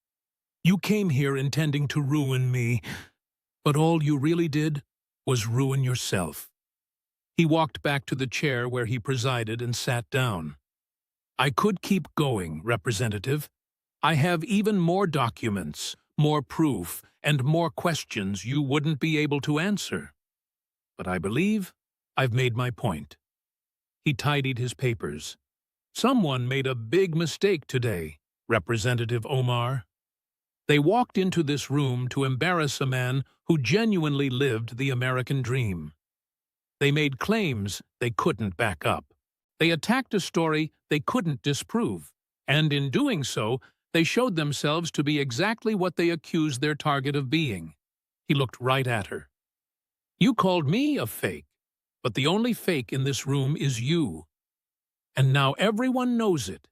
You came here intending to ruin me, but all you really did was ruin yourself. He walked back to the chair where he presided and sat down. "I could keep going, Representative. I have even more documents, more proof, and more questions you wouldn't be able to answer. But I believe I've made my point." He tidied his papers. "Someone made a big mistake today, Representative Omar. They walked into this room to embarrass a man who genuinely lived the American dream. They made claims they couldn't back up. They attacked a story they couldn't disprove, and in doing so, they showed themselves to be exactly what they accused their target of being." He looked right at her. "You called me a fake, but the only fake in this room is you. And now everyone knows it."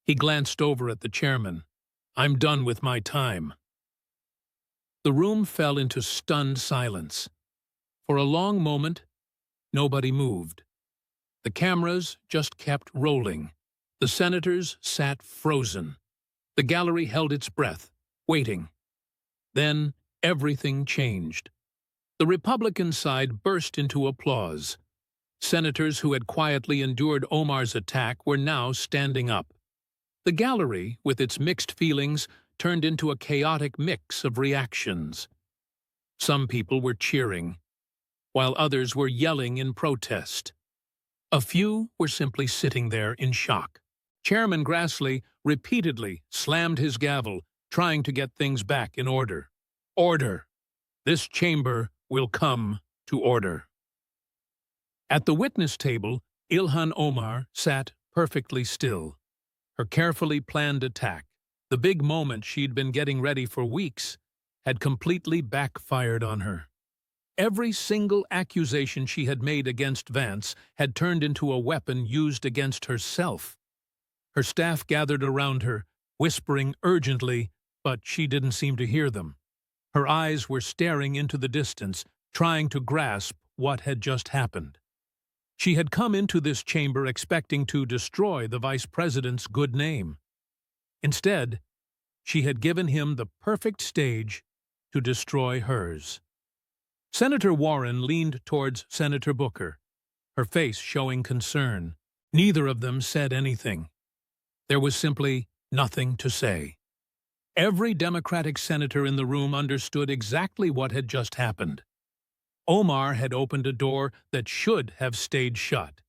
He glanced over at the chairman. "I'm done with my time." The room fell into stunned silence. For a long moment, nobody moved. The cameras just kept rolling. The senators sat frozen. The gallery held its breath, waiting. Then everything changed. The Republican side burst into applause. Senators who had quietly endured Omar's attack were now standing up. The gallery, with its mixed feelings, turned into a chaotic mix of reactions. Some people were cheering, while others were yelling in protest. A few were simply sitting there in shock. Chairman Grassley repeatedly slammed his gavel, trying to get things back in order. Order! This chamber will come to order. At the witness table, Ilhan Omar sat perfectly still. Her carefully planned attack, the big moment she'd been getting ready for weeks, had completely backfired on her. Every single accusation she had made against Vance had turned into a weapon used against herself. Her staff gathered around her, whispering urgently, but she didn't seem to hear them. Her eyes were staring into the distance, trying to grasp what had just happened. She had come into this chamber expecting to destroy the vice president's good name. Instead, she had given him the perfect stage to destroy hers. Senator Warren leaned towards Senator Booker, her face showing concern. Neither of them said anything. There was simply nothing to say. Every Democratic senator in the room understood exactly what had just happened. Omar had opened a door that should have stayed shut,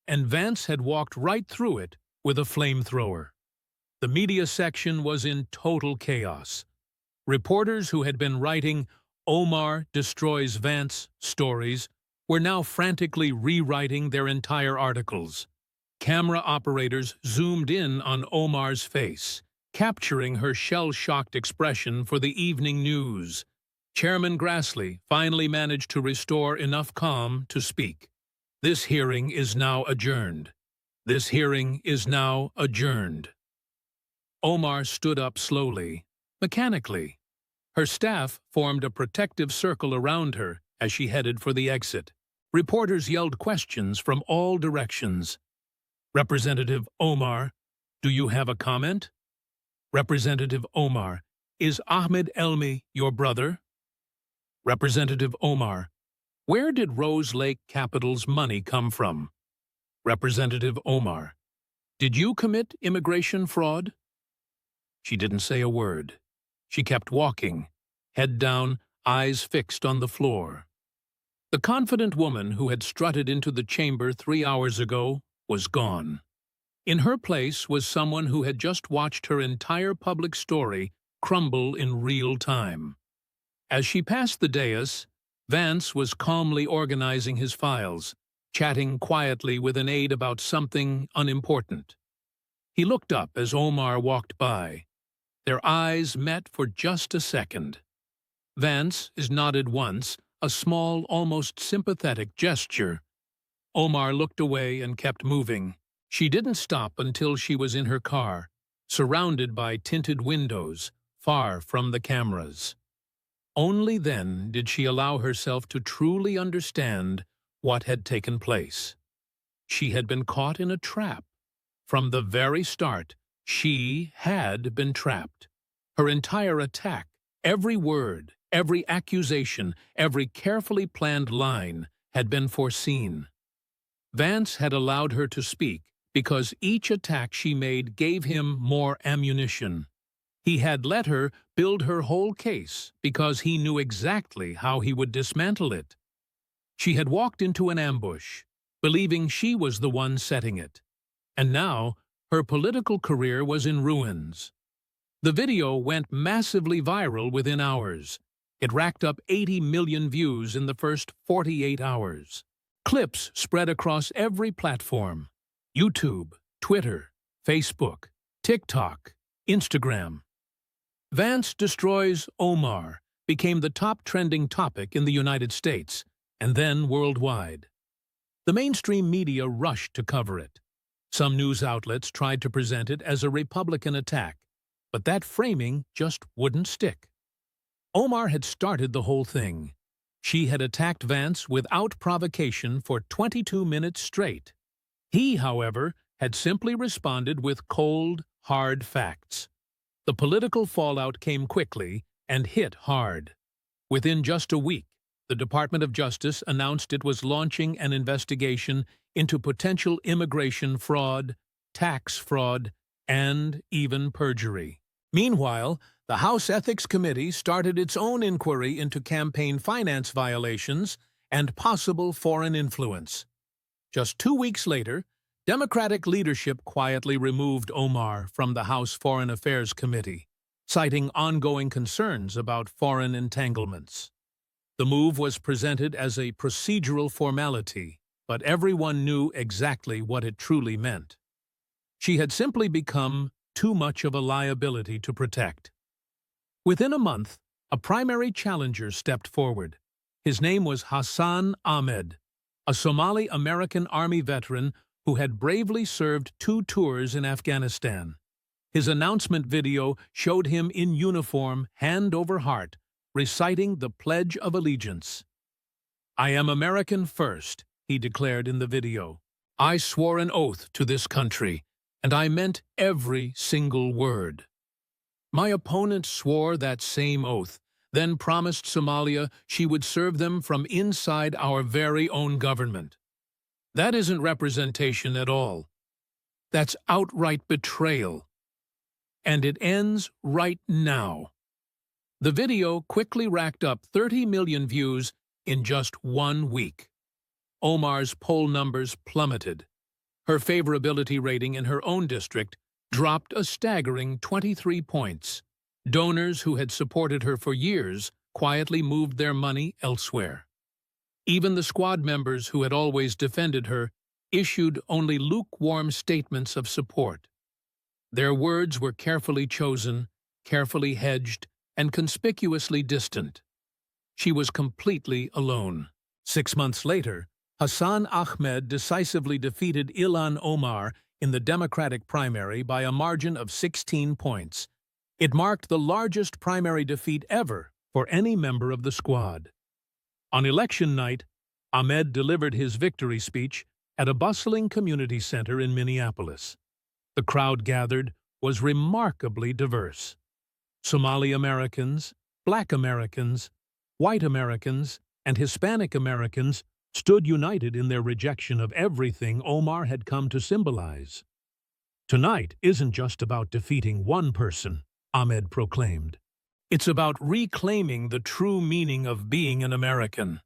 and Vance had walked right through it with a flamethrower. The media section was in total chaos. Reporters who had been writing "Omar destroys Vance" stories were now frantically rewriting their entire articles. Camera operators zoomed in on Omar's face, capturing her shell-shocked expression for the evening news. Chairman Grassley finally managed to restore enough calm to speak. "This hearing is now adjourned. This hearing is now adjourned." Omar stood up slowly, mechanically. Her staff formed a protective circle around her as she headed for the exit. Reporters yelled questions from all directions. "Representative Omar, do you have a comment?" "Representative Omar, is Ahmed Elmi your brother?" "Representative Omar, where did Rose Lake Capital's money come from?" "Representative Omar, did you commit immigration fraud?" She didn't say a word. She kept walking, head down, eyes fixed on the floor. The confident woman who had strutted into the chamber 3 hours ago was gone. In her place was someone who had just watched her entire public story crumble in real time. As she passed the dais, Vance was calmly organizing his files, chatting quietly with an aide about something unimportant. He looked up as Omar walked by. Their eyes met for just a second. Vance nodded once, a small, almost sympathetic gesture. Omar looked away and kept moving. She didn't stop until she was in her car, surrounded by tinted windows, far from the cameras. Only then did she allow herself to truly understand what had taken place. She had been caught in a trap. From the very start, she had been trapped. Her entire attack, every word, every accusation, every carefully planned line had been foreseen. Vance had allowed her to speak because each attack she made gave him more ammunition. He had let her build her whole case because he knew exactly how he would dismantle it. She had walked into an ambush, believing she was the one setting it. And now, her political career was in ruins. The video went massively viral within hours. It racked up 80 million views in the first 48 hours. Clips spread across every platform: YouTube, Twitter, Facebook, TikTok, Instagram. Vance destroys Omar became the top trending topic in the United States, and then worldwide. The mainstream media rushed to cover it. Some news outlets tried to present it as a Republican attack, but that framing just wouldn't stick. Omar had started the whole thing. She had attacked Vance without provocation for 22 minutes straight. He, however, had simply responded with cold, hard facts. The political fallout came quickly and hit hard. Within just a week, the Department of Justice announced it was launching an investigation into potential immigration fraud, tax fraud, and even perjury. Meanwhile, The House Ethics Committee started its own inquiry into campaign finance violations and possible foreign influence. Just 2 weeks later, Democratic leadership quietly removed Omar from the House Foreign Affairs Committee, citing ongoing concerns about foreign entanglements. The move was presented as a procedural formality, but everyone knew exactly what it truly meant. She had simply become too much of a liability to protect. Within a month, a primary challenger stepped forward. His name was Hassan Ahmed, a Somali-American Army veteran who had bravely served 2 tours in Afghanistan. His announcement video showed him in uniform, hand over heart, reciting the Pledge of Allegiance. "I am American first," he declared in the video. "I swore an oath to this country, and I meant every single word." My opponent swore that same oath, then promised Somalia she would serve them from inside our very own government. That isn't representation at all. That's outright betrayal. And it ends right now. The video quickly racked up 30 million views in just 1 week. Omar's poll numbers plummeted. Her favorability rating in her own district dropped a staggering 23 points. Donors who had supported her for years quietly moved their money elsewhere. Even the squad members who had always defended her issued only lukewarm statements of support. Their words were carefully chosen, carefully hedged, and conspicuously distant. She was completely alone. 6 months later, Hassan Ahmed decisively defeated Ilhan Omar in the Democratic primary by a margin of 16 points. It marked the largest primary defeat ever for any member of the squad. On election night, Ahmed delivered his victory speech at a bustling community center in Minneapolis. The crowd gathered was remarkably diverse. Somali Americans, Black Americans, White Americans, and Hispanic Americans stood united in their rejection of everything Omar had come to symbolize. "Tonight isn't just about defeating one person," Ahmed proclaimed. "It's about reclaiming the true meaning of being an American.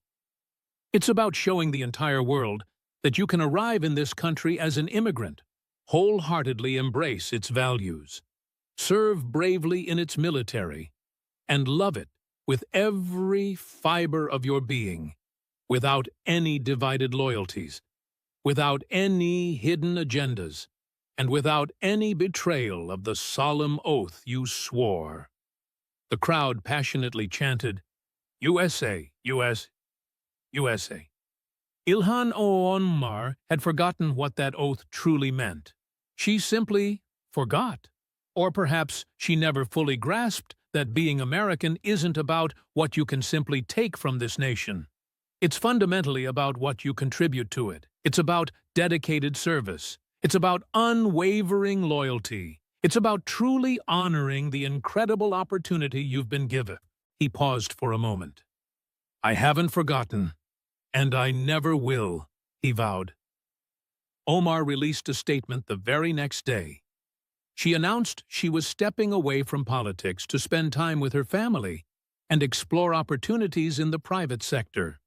It's about showing the entire world that you can arrive in this country as an immigrant, wholeheartedly embrace its values, serve bravely in its military, and love it with every fiber of your being, without any divided loyalties, without any hidden agendas, and without any betrayal of the solemn oath you swore." The crowd passionately chanted, "USA, US, USA." Ilhan Omar had forgotten what that oath truly meant. She simply forgot. Or perhaps she never fully grasped that being American isn't about what you can simply take from this nation. It's fundamentally about what you contribute to it. It's about dedicated service. It's about unwavering loyalty. It's about truly honoring the incredible opportunity you've been given. He paused for a moment. "I haven't forgotten, and I never will," he vowed. Omar released a statement the very next day. She announced she was stepping away from politics to spend time with her family and explore opportunities in the private sector.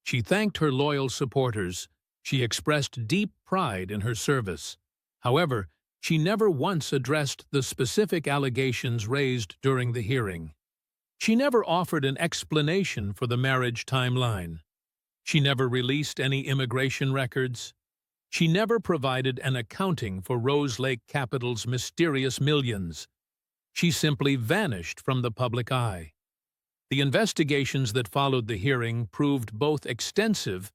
She thanked her loyal supporters. She expressed deep pride in her service. However, she never once addressed the specific allegations raised during the hearing. She never offered an explanation for the marriage timeline. She never released any immigration records. She never provided an accounting for Rose Lake Capital's mysterious millions. She simply vanished from the public eye. The investigations that followed the hearing proved both extensive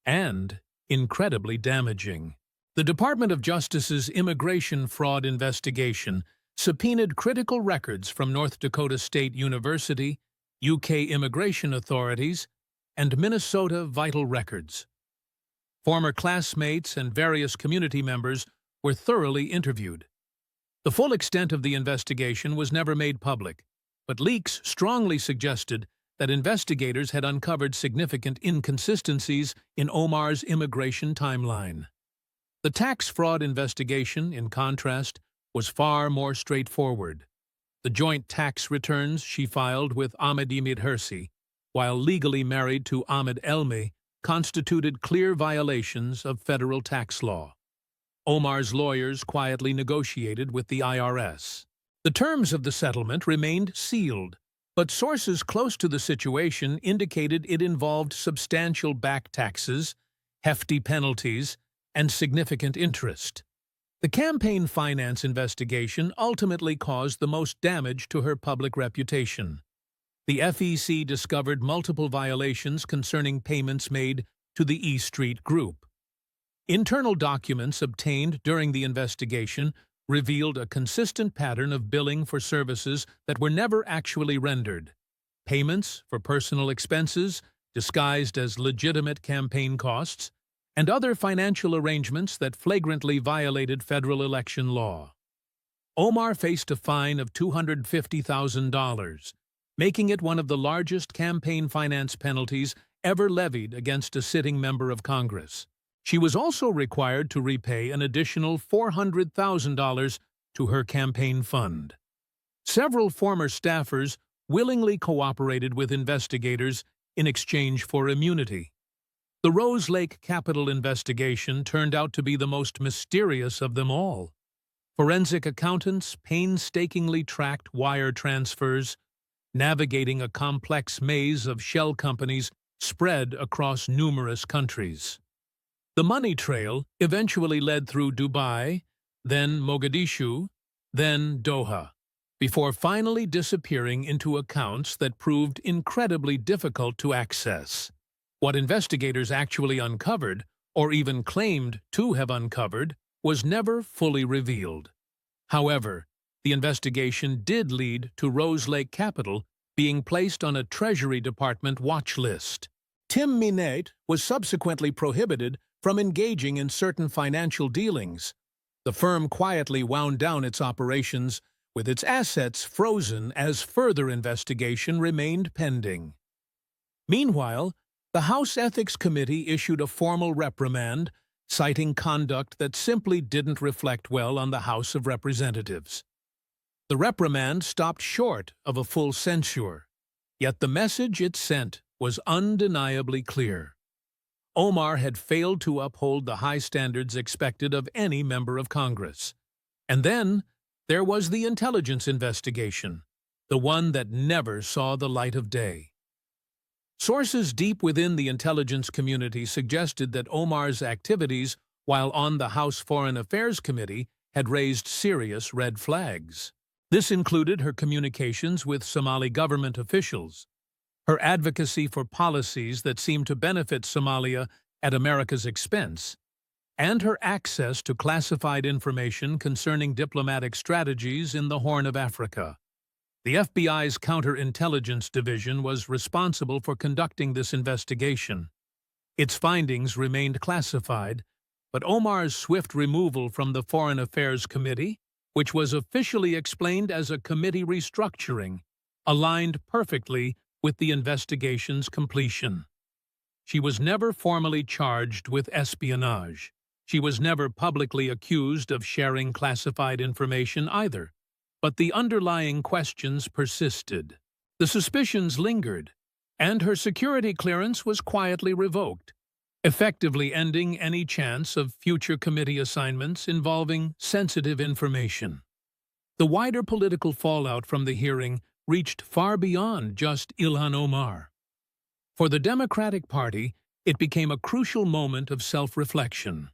and incredibly damaging. The Department of Justice's immigration fraud investigation subpoenaed critical records from North Dakota State University, UK immigration authorities, and Minnesota Vital Records. Former classmates and various community members were thoroughly interviewed. The full extent of the investigation was never made public, but leaks strongly suggested that investigators had uncovered significant inconsistencies in Omar's immigration timeline. The tax fraud investigation, in contrast, was far more straightforward. The joint tax returns she filed with Ahmed Emid Hirsi, while legally married to Ahmed Elmi, constituted clear violations of federal tax law. Omar's lawyers quietly negotiated with the IRS. The terms of the settlement remained sealed, but sources close to the situation indicated it involved substantial back taxes, hefty penalties, and significant interest. The campaign finance investigation ultimately caused the most damage to her public reputation. The FEC discovered multiple violations concerning payments made to the E Street Group. Internal documents obtained during the investigation revealed a consistent pattern of billing for services that were never actually rendered. Payments for personal expenses, disguised as legitimate campaign costs, and other financial arrangements that flagrantly violated federal election law. Omar faced a fine of $250,000, making it one of the largest campaign finance penalties ever levied against a sitting member of Congress. She was also required to repay an additional $400,000 to her campaign fund. Several former staffers willingly cooperated with investigators in exchange for immunity. The Rose Lake Capitol investigation turned out to be the most mysterious of them all. Forensic accountants painstakingly tracked wire transfers, navigating a complex maze of shell companies spread across numerous countries. The money trail eventually led through Dubai, then Mogadishu, then Doha, before finally disappearing into accounts that proved incredibly difficult to access. What investigators actually uncovered, or even claimed to have uncovered, was never fully revealed. However, the investigation did lead to Rose Lake Capitol being placed on a Treasury Department watch list. Tim Minette was subsequently prohibited from engaging in certain financial dealings. The firm quietly wound down its operations, with its assets frozen as further investigation remained pending. Meanwhile, the House Ethics Committee issued a formal reprimand, citing conduct that simply didn't reflect well on the House of Representatives. The reprimand stopped short of a full censure, yet the message it sent was undeniably clear. Omar had failed to uphold the high standards expected of any member of Congress. And then there was the intelligence investigation, the one that never saw the light of day. Sources deep within the intelligence community suggested that Omar's activities while on the House Foreign Affairs Committee had raised serious red flags. This included her communications with Somali government officials, her advocacy for policies that seemed to benefit Somalia at America's expense, and her access to classified information concerning diplomatic strategies in the Horn of Africa. The FBI's Counterintelligence Division was responsible for conducting this investigation. Its findings remained classified, but Omar's swift removal from the Foreign Affairs Committee, which was officially explained as a committee restructuring, aligned perfectly with the investigation's completion. She was never formally charged with espionage. She was never publicly accused of sharing classified information either. But the underlying questions persisted. The suspicions lingered, and her security clearance was quietly revoked, effectively ending any chance of future committee assignments involving sensitive information. The wider political fallout from the hearing reached far beyond just Ilhan Omar. For the Democratic Party, it became a crucial moment of self-reflection.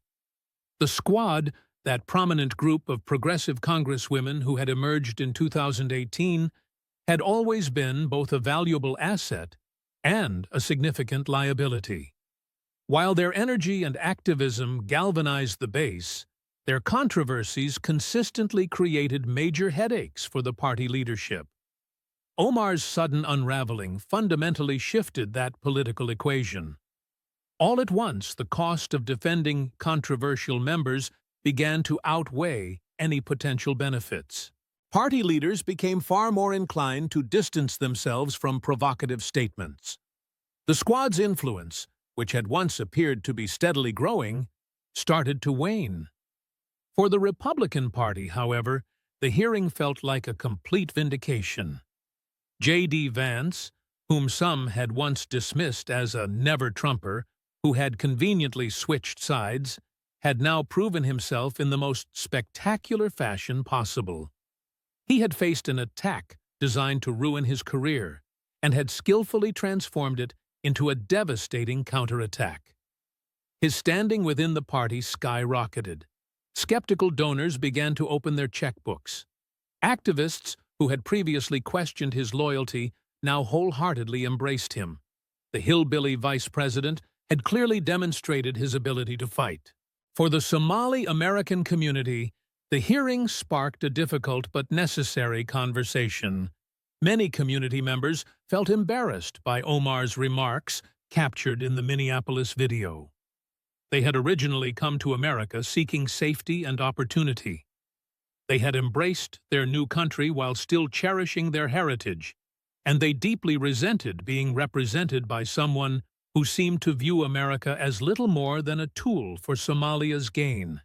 The Squad, that prominent group of progressive congresswomen who had emerged in 2018, had always been both a valuable asset and a significant liability. While their energy and activism galvanized the base, their controversies consistently created major headaches for the party leadership. Omar's sudden unraveling fundamentally shifted that political equation. All at once, the cost of defending controversial members began to outweigh any potential benefits. Party leaders became far more inclined to distance themselves from provocative statements. The Squad's influence, which had once appeared to be steadily growing, started to wane. For the Republican Party, however, the hearing felt like a complete vindication. J.D. Vance, whom some had once dismissed as a never-Trumper who had conveniently switched sides, had now proven himself in the most spectacular fashion possible. He had faced an attack designed to ruin his career and had skillfully transformed it into a devastating counterattack. His standing within the party skyrocketed. Skeptical donors began to open their checkbooks. Activists who had previously questioned his loyalty now wholeheartedly embraced him. The hillbilly vice president had clearly demonstrated his ability to fight. For the Somali-American community, the hearing sparked a difficult but necessary conversation. Many community members felt embarrassed by Omar's remarks captured in the Minneapolis video. They had originally come to America seeking safety and opportunity. They had embraced their new country while still cherishing their heritage, and they deeply resented being represented by someone who seemed to view America as little more than a tool for Somalia's gain.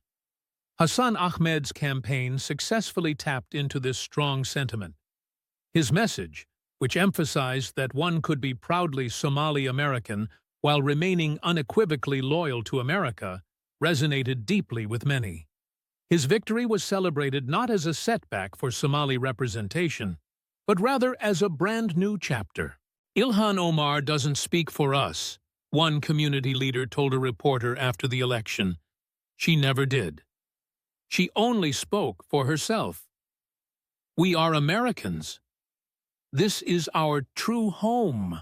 Hassan Ahmed's campaign successfully tapped into this strong sentiment. His message, which emphasized that one could be proudly Somali-American while remaining unequivocally loyal to America, resonated deeply with many. His victory was celebrated not as a setback for Somali representation, but rather as a brand-new chapter. Ilhan Omar doesn't speak for us, one community leader told a reporter after the election. She never did. She only spoke for herself. We are Americans. This is our true home.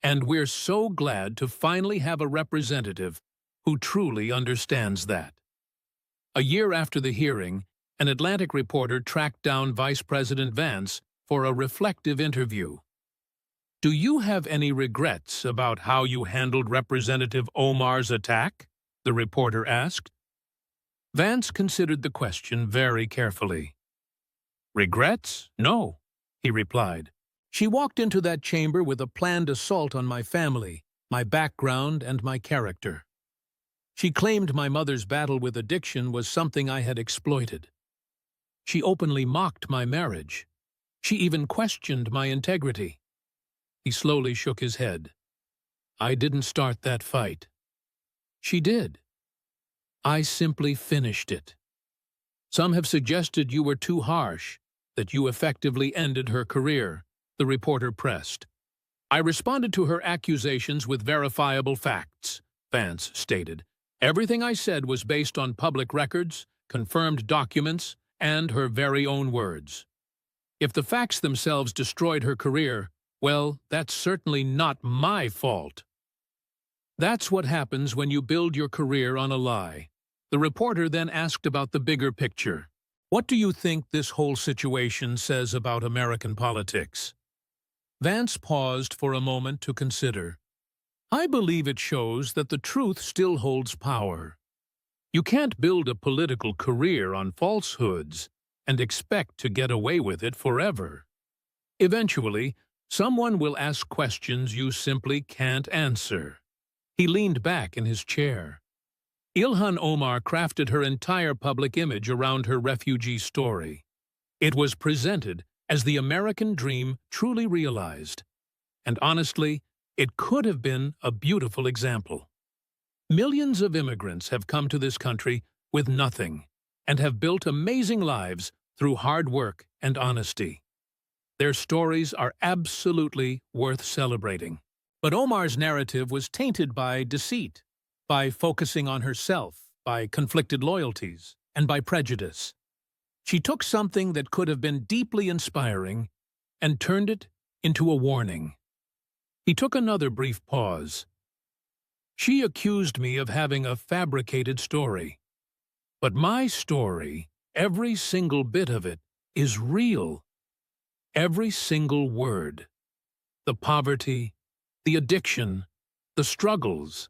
And we're so glad to finally have a representative who truly understands that. A year after the hearing, an Atlantic reporter tracked down Vice President Vance for a reflective interview. "Do you have any regrets about how you handled Representative Omar's attack?" the reporter asked. Vance considered the question very carefully. "Regrets? No," he replied. "She walked into that chamber with a planned assault on my family, my background, and my character. She claimed my mother's battle with addiction was something I had exploited. She openly mocked my marriage. She even questioned my integrity." He slowly shook his head. "I didn't start that fight. She did. I simply finished it. Some have suggested you were too harsh, that you effectively ended her career," the reporter pressed. "I responded to her accusations with verifiable facts," Vance stated. "Everything I said was based on public records, confirmed documents, and her very own words. If the facts themselves destroyed her career, well, that's certainly not my fault." That's what happens when you build your career on a lie. The reporter then asked about the bigger picture. "What do you think this whole situation says about American politics?" Vance paused for a moment to consider. "I believe it shows that the truth still holds power. You can't build a political career on falsehoods and expect to get away with it forever. Eventually, someone will ask questions you simply can't answer." He leaned back in his chair. Ilhan Omar crafted her entire public image around her refugee story. It was presented as the American dream truly realized. And honestly, it could have been a beautiful example. Millions of immigrants have come to this country with nothing and have built amazing lives through hard work and honesty. Their stories are absolutely worth celebrating. But Omar's narrative was tainted by deceit, by focusing on herself, by conflicted loyalties, and by prejudice. She took something that could have been deeply inspiring and turned it into a warning. He took another brief pause. "She accused me of having a fabricated story. But my story, every single bit of it, is real. Every single word. The poverty, the addiction, the struggles,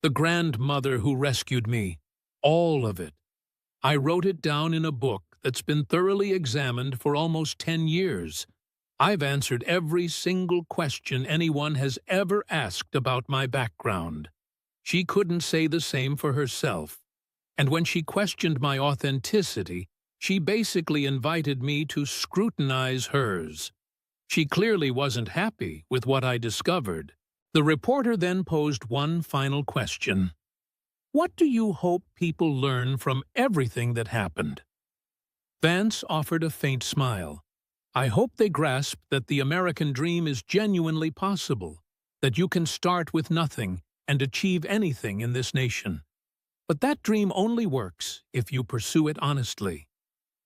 the grandmother who rescued me, all of it. I wrote it down in a book that's been thoroughly examined for almost 10 years. I've answered every single question anyone has ever asked about my background. She couldn't say the same for herself. And when she questioned my authenticity, She basically invited me to scrutinize hers. She clearly wasn't happy with what I discovered. The reporter then posed one final question. What do you hope people learn from everything that happened? Vance offered a faint smile. I hope they grasp that the American dream is genuinely possible, that you can start with nothing and achieve anything in this nation. But that dream only works if you pursue it honestly.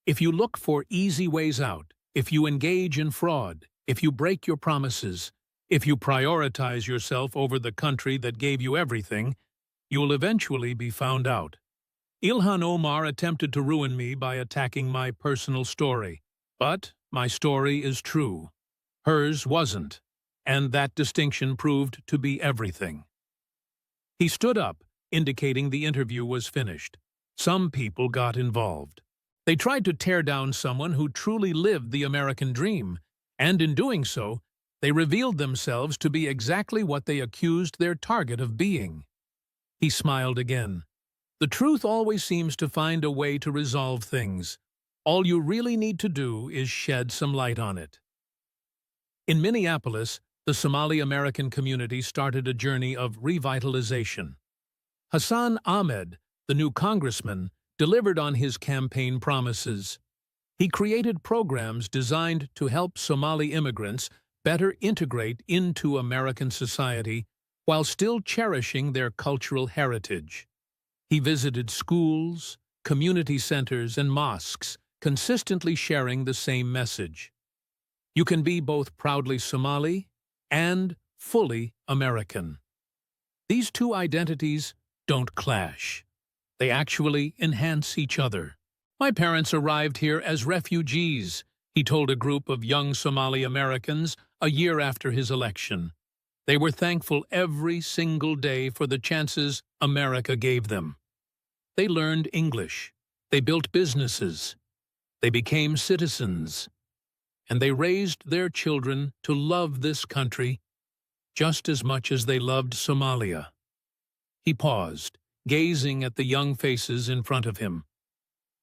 If you look for easy ways out, if you engage in fraud, if you break your promises, if you prioritize yourself over the country that gave you everything, you will eventually be found out. Ilhan Omar attempted to ruin me by attacking my personal story. But my story is true. Hers wasn't, and that distinction proved to be everything. He stood up, indicating the interview was finished. Some people got involved. They tried to tear down someone who truly lived the American dream, and in doing so, they revealed themselves to be exactly what they accused their target of being. He smiled again. The truth always seems to find a way to resolve things. All you really need to do is shed some light on it. In Minneapolis, the Somali-American community started a journey of revitalization. Hassan Ahmed, the new congressman, delivered on his campaign promises. He created programs designed to help Somali immigrants better integrate into American society while still cherishing their cultural heritage. He visited schools, community centers, and mosques, consistently sharing the same message. You can be both proudly Somali and fully American. These two identities don't clash. They actually enhance each other. My parents arrived here as refugees, he told a group of young Somali Americans a year after his election. They were thankful every single day for the chances America gave them. They learned English. They built businesses. They became citizens. And they raised their children to love this country just as much as they loved Somalia. He paused, gazing at the young faces in front of him.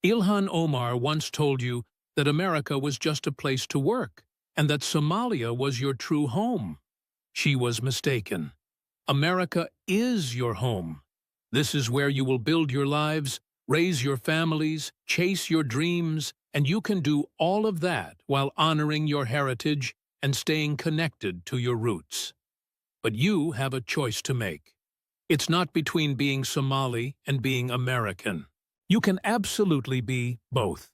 Ilhan Omar once told you that America was just a place to work, and that Somalia was your true home. She was mistaken. America is your home. This is where you will build your lives, raise your families, chase your dreams, and you can do all of that while honoring your heritage and staying connected to your roots. But you have a choice to make. It's not between being Somali and being American. You can absolutely be both.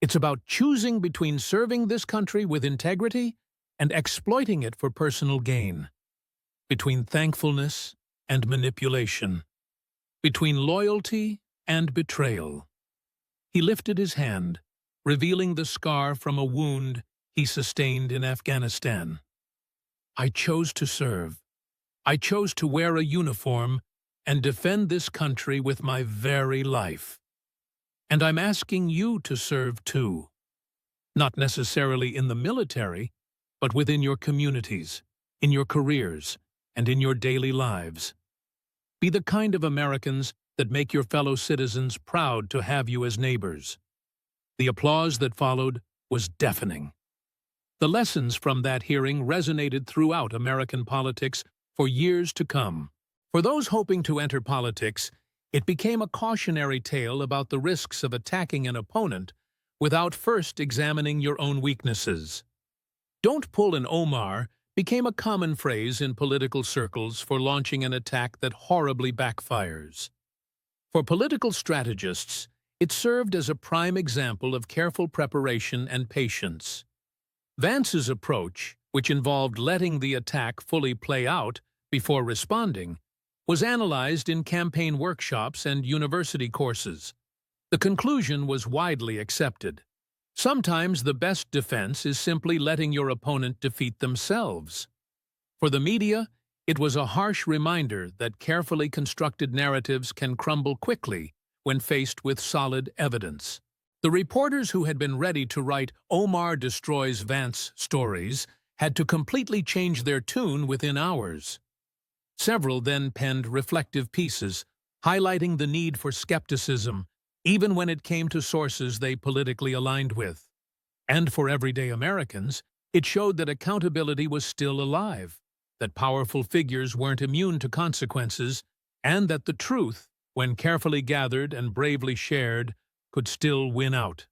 It's about choosing between serving this country with integrity and exploiting it for personal gain, between thankfulness and manipulation, between loyalty and betrayal. He lifted his hand, revealing the scar from a wound he sustained in Afghanistan. I chose to serve. I chose to wear a uniform and defend this country with my very life. And I'm asking you to serve too. Not necessarily in the military, but within your communities, in your careers, and in your daily lives. Be the kind of Americans that make your fellow citizens proud to have you as neighbors. The applause that followed was deafening. The lessons from that hearing resonated throughout American politics for years to come. For those hoping to enter politics, it became a cautionary tale about the risks of attacking an opponent without first examining your own weaknesses. "Don't pull an Omar" became a common phrase in political circles for launching an attack that horribly backfires. For political strategists, it served as a prime example of careful preparation and patience. Vance's approach, which involved letting the attack fully play out before responding, was analyzed in campaign workshops and university courses. The conclusion was widely accepted. Sometimes the best defense is simply letting your opponent defeat themselves. For the media, it was a harsh reminder that carefully constructed narratives can crumble quickly when faced with solid evidence. The reporters who had been ready to write "Omar destroys Vance" stories had to completely change their tune within hours. Several then penned reflective pieces, highlighting the need for skepticism even when it came to sources they politically aligned with. And for everyday Americans, it showed that accountability was still alive, that powerful figures weren't immune to consequences, and that the truth, when carefully gathered and bravely shared, could still win out.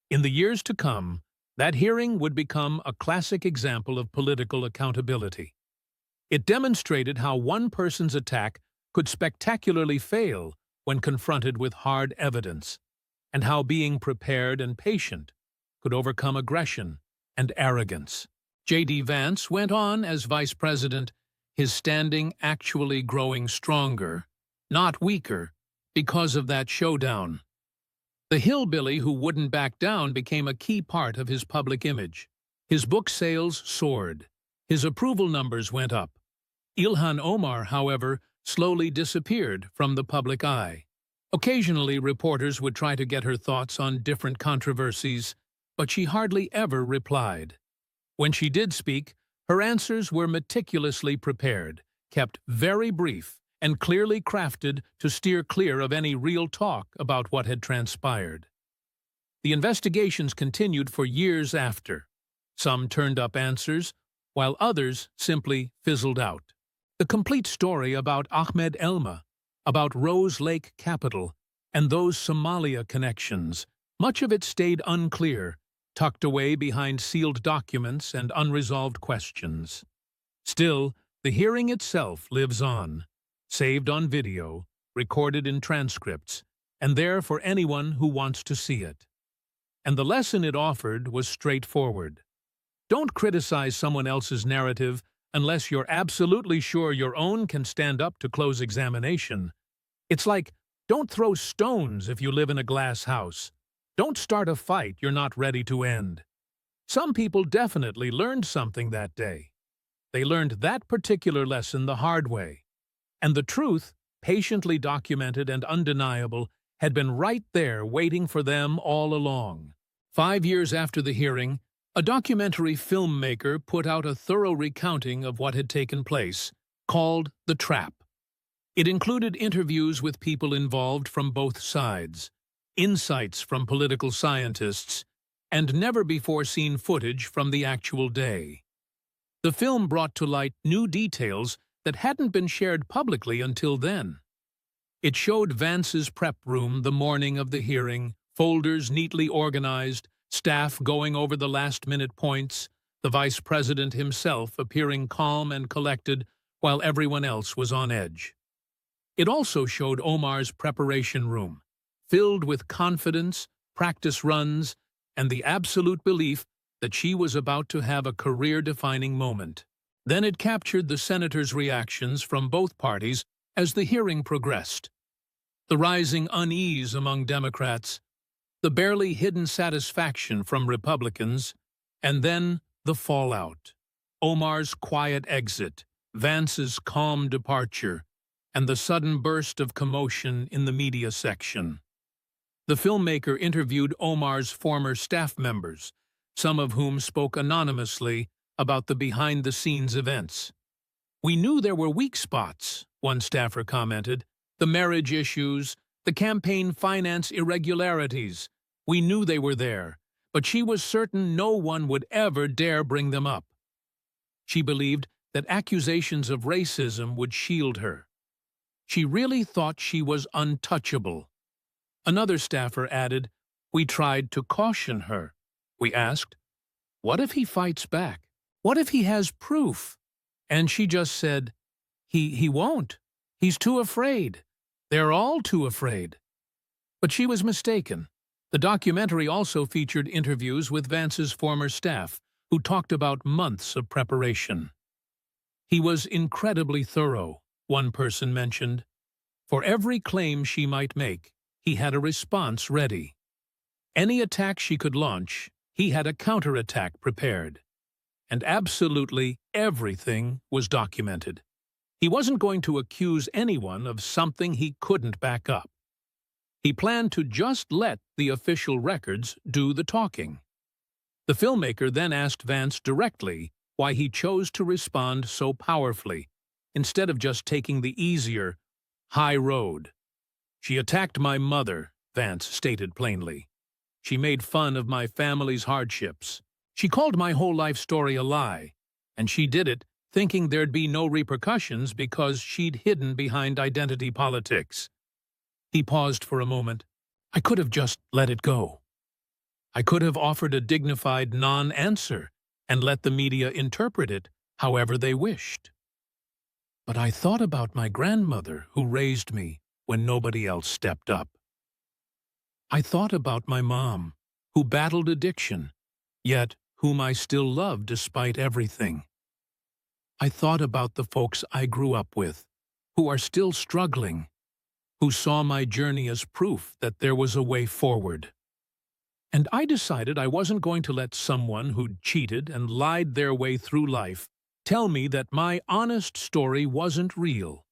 In the years to come, that hearing would become a classic example of political accountability. It demonstrated how one person's attack could spectacularly fail when confronted with hard evidence, and how being prepared and patient could overcome aggression and arrogance. J.D. Vance went on as vice president, his standing actually growing stronger, not weaker, because of that showdown. The hillbilly who wouldn't back down became a key part of his public image. His book sales soared. His approval numbers went up. Ilhan Omar, however, slowly disappeared from the public eye. Occasionally, reporters would try to get her thoughts on different controversies, but she hardly ever replied. When she did speak, her answers were meticulously prepared, kept very brief, and clearly crafted to steer clear of any real talk about what had transpired. The investigations continued for years after. Some turned up answers, while others simply fizzled out. The complete story about Ahmed Elma, about Rose Lake Capital, and those Somalia connections, much of it stayed unclear, tucked away behind sealed documents and unresolved questions. Still, the hearing itself lives on, saved on video, recorded in transcripts, and there for anyone who wants to see it. And the lesson it offered was straightforward. Don't criticize someone else's narrative unless you're absolutely sure your own can stand up to close examination. It's like, don't throw stones if you live in a glass house. Don't start a fight you're not ready to end. Some people definitely learned something that day. They learned that particular lesson the hard way. And the truth, patiently documented and undeniable, had been right there waiting for them all along. 5 years after the hearing, a documentary filmmaker put out a thorough recounting of what had taken place, called The Trap. It included interviews with people involved from both sides, insights from political scientists, and never-before-seen footage from the actual day. The film brought to light new details that hadn't been shared publicly until then. It showed Vance's prep room the morning of the hearing, folders neatly organized, staff going over the last-minute points, the vice president himself appearing calm and collected while everyone else was on edge. It also showed Omar's preparation room, filled with confidence, practice runs, and the absolute belief that she was about to have a career-defining moment. Then it captured the senators' reactions from both parties as the hearing progressed. The rising unease among Democrats, the barely hidden satisfaction from Republicans, and then the fallout. Omar's quiet exit, Vance's calm departure, and the sudden burst of commotion in the media section. The filmmaker interviewed Omar's former staff members, some of whom spoke anonymously about the behind-the-scenes events. "We knew there were weak spots," one staffer commented, "the marriage issues, the campaign finance irregularities. We knew they were there, but she was certain no one would ever dare bring them up." She believed that accusations of racism would shield her. She really thought she was untouchable. Another staffer added, "We tried to caution her. We asked, what if he fights back? What if he has proof?" And she just said, He won't. He's too afraid. They're all too afraid." But she was mistaken. The documentary also featured interviews with Vance's former staff, who talked about months of preparation. "He was incredibly thorough," one person mentioned. "For every claim she might make, he had a response ready. Any attack she could launch, he had a counterattack prepared. And absolutely everything was documented. He wasn't going to accuse anyone of something he couldn't back up. He planned to just let the official records do the talking." The filmmaker then asked Vance directly why he chose to respond so powerfully, instead of just taking the easier, high road. "She attacked my mother," Vance stated plainly. She made fun of my family's hardships. She called my whole life story a lie, and she did it thinking there'd be no repercussions because she'd hidden behind identity politics. He paused for a moment. I could have just let it go. I could have offered a dignified non-answer and let the media interpret it however they wished. But I thought about my grandmother who raised me when nobody else stepped up. I thought about my mom, who battled addiction, yet whom I still love despite everything. I thought about the folks I grew up with, who are still struggling, who saw my journey as proof that there was a way forward. And I decided I wasn't going to let someone who'd cheated and lied their way through life tell me that my honest story wasn't real.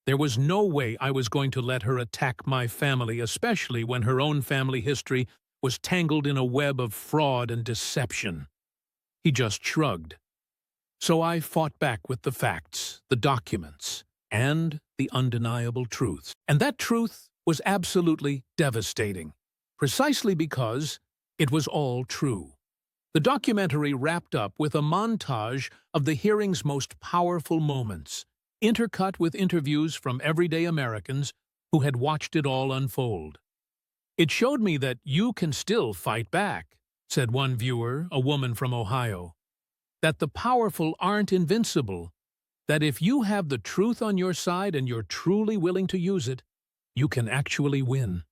There was no way I was going to let her attack my family, especially when her own family history was tangled in a web of fraud and deception. He just shrugged. So I fought back with the facts, the documents, and the undeniable truth. And that truth was absolutely devastating, precisely because it was all true. The documentary wrapped up with a montage of the hearing's most powerful moments, intercut with interviews from everyday Americans who had watched it all unfold. It showed me that you can still fight back, said one viewer, a woman from Ohio. That the powerful aren't invincible, that if you have the truth on your side and you're truly willing to use it, you can actually win.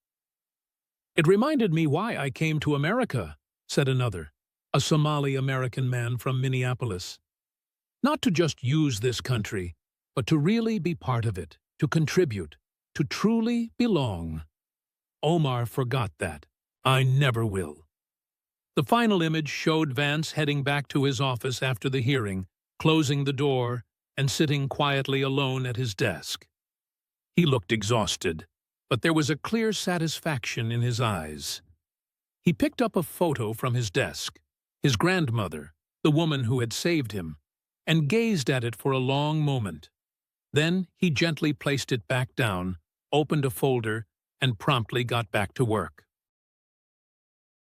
It reminded me why I came to America, said another, a Somali-American man from Minneapolis. Not to just use this country, but to really be part of it, to contribute, to truly belong. Omar forgot that. I never will. The final image showed Vance heading back to his office after the hearing, closing the door and sitting quietly alone at his desk. He looked exhausted, but there was a clear satisfaction in his eyes. He picked up a photo from his desk, his grandmother, the woman who had saved him, and gazed at it for a long moment. Then he gently placed it back down, opened a folder, and promptly got back to work.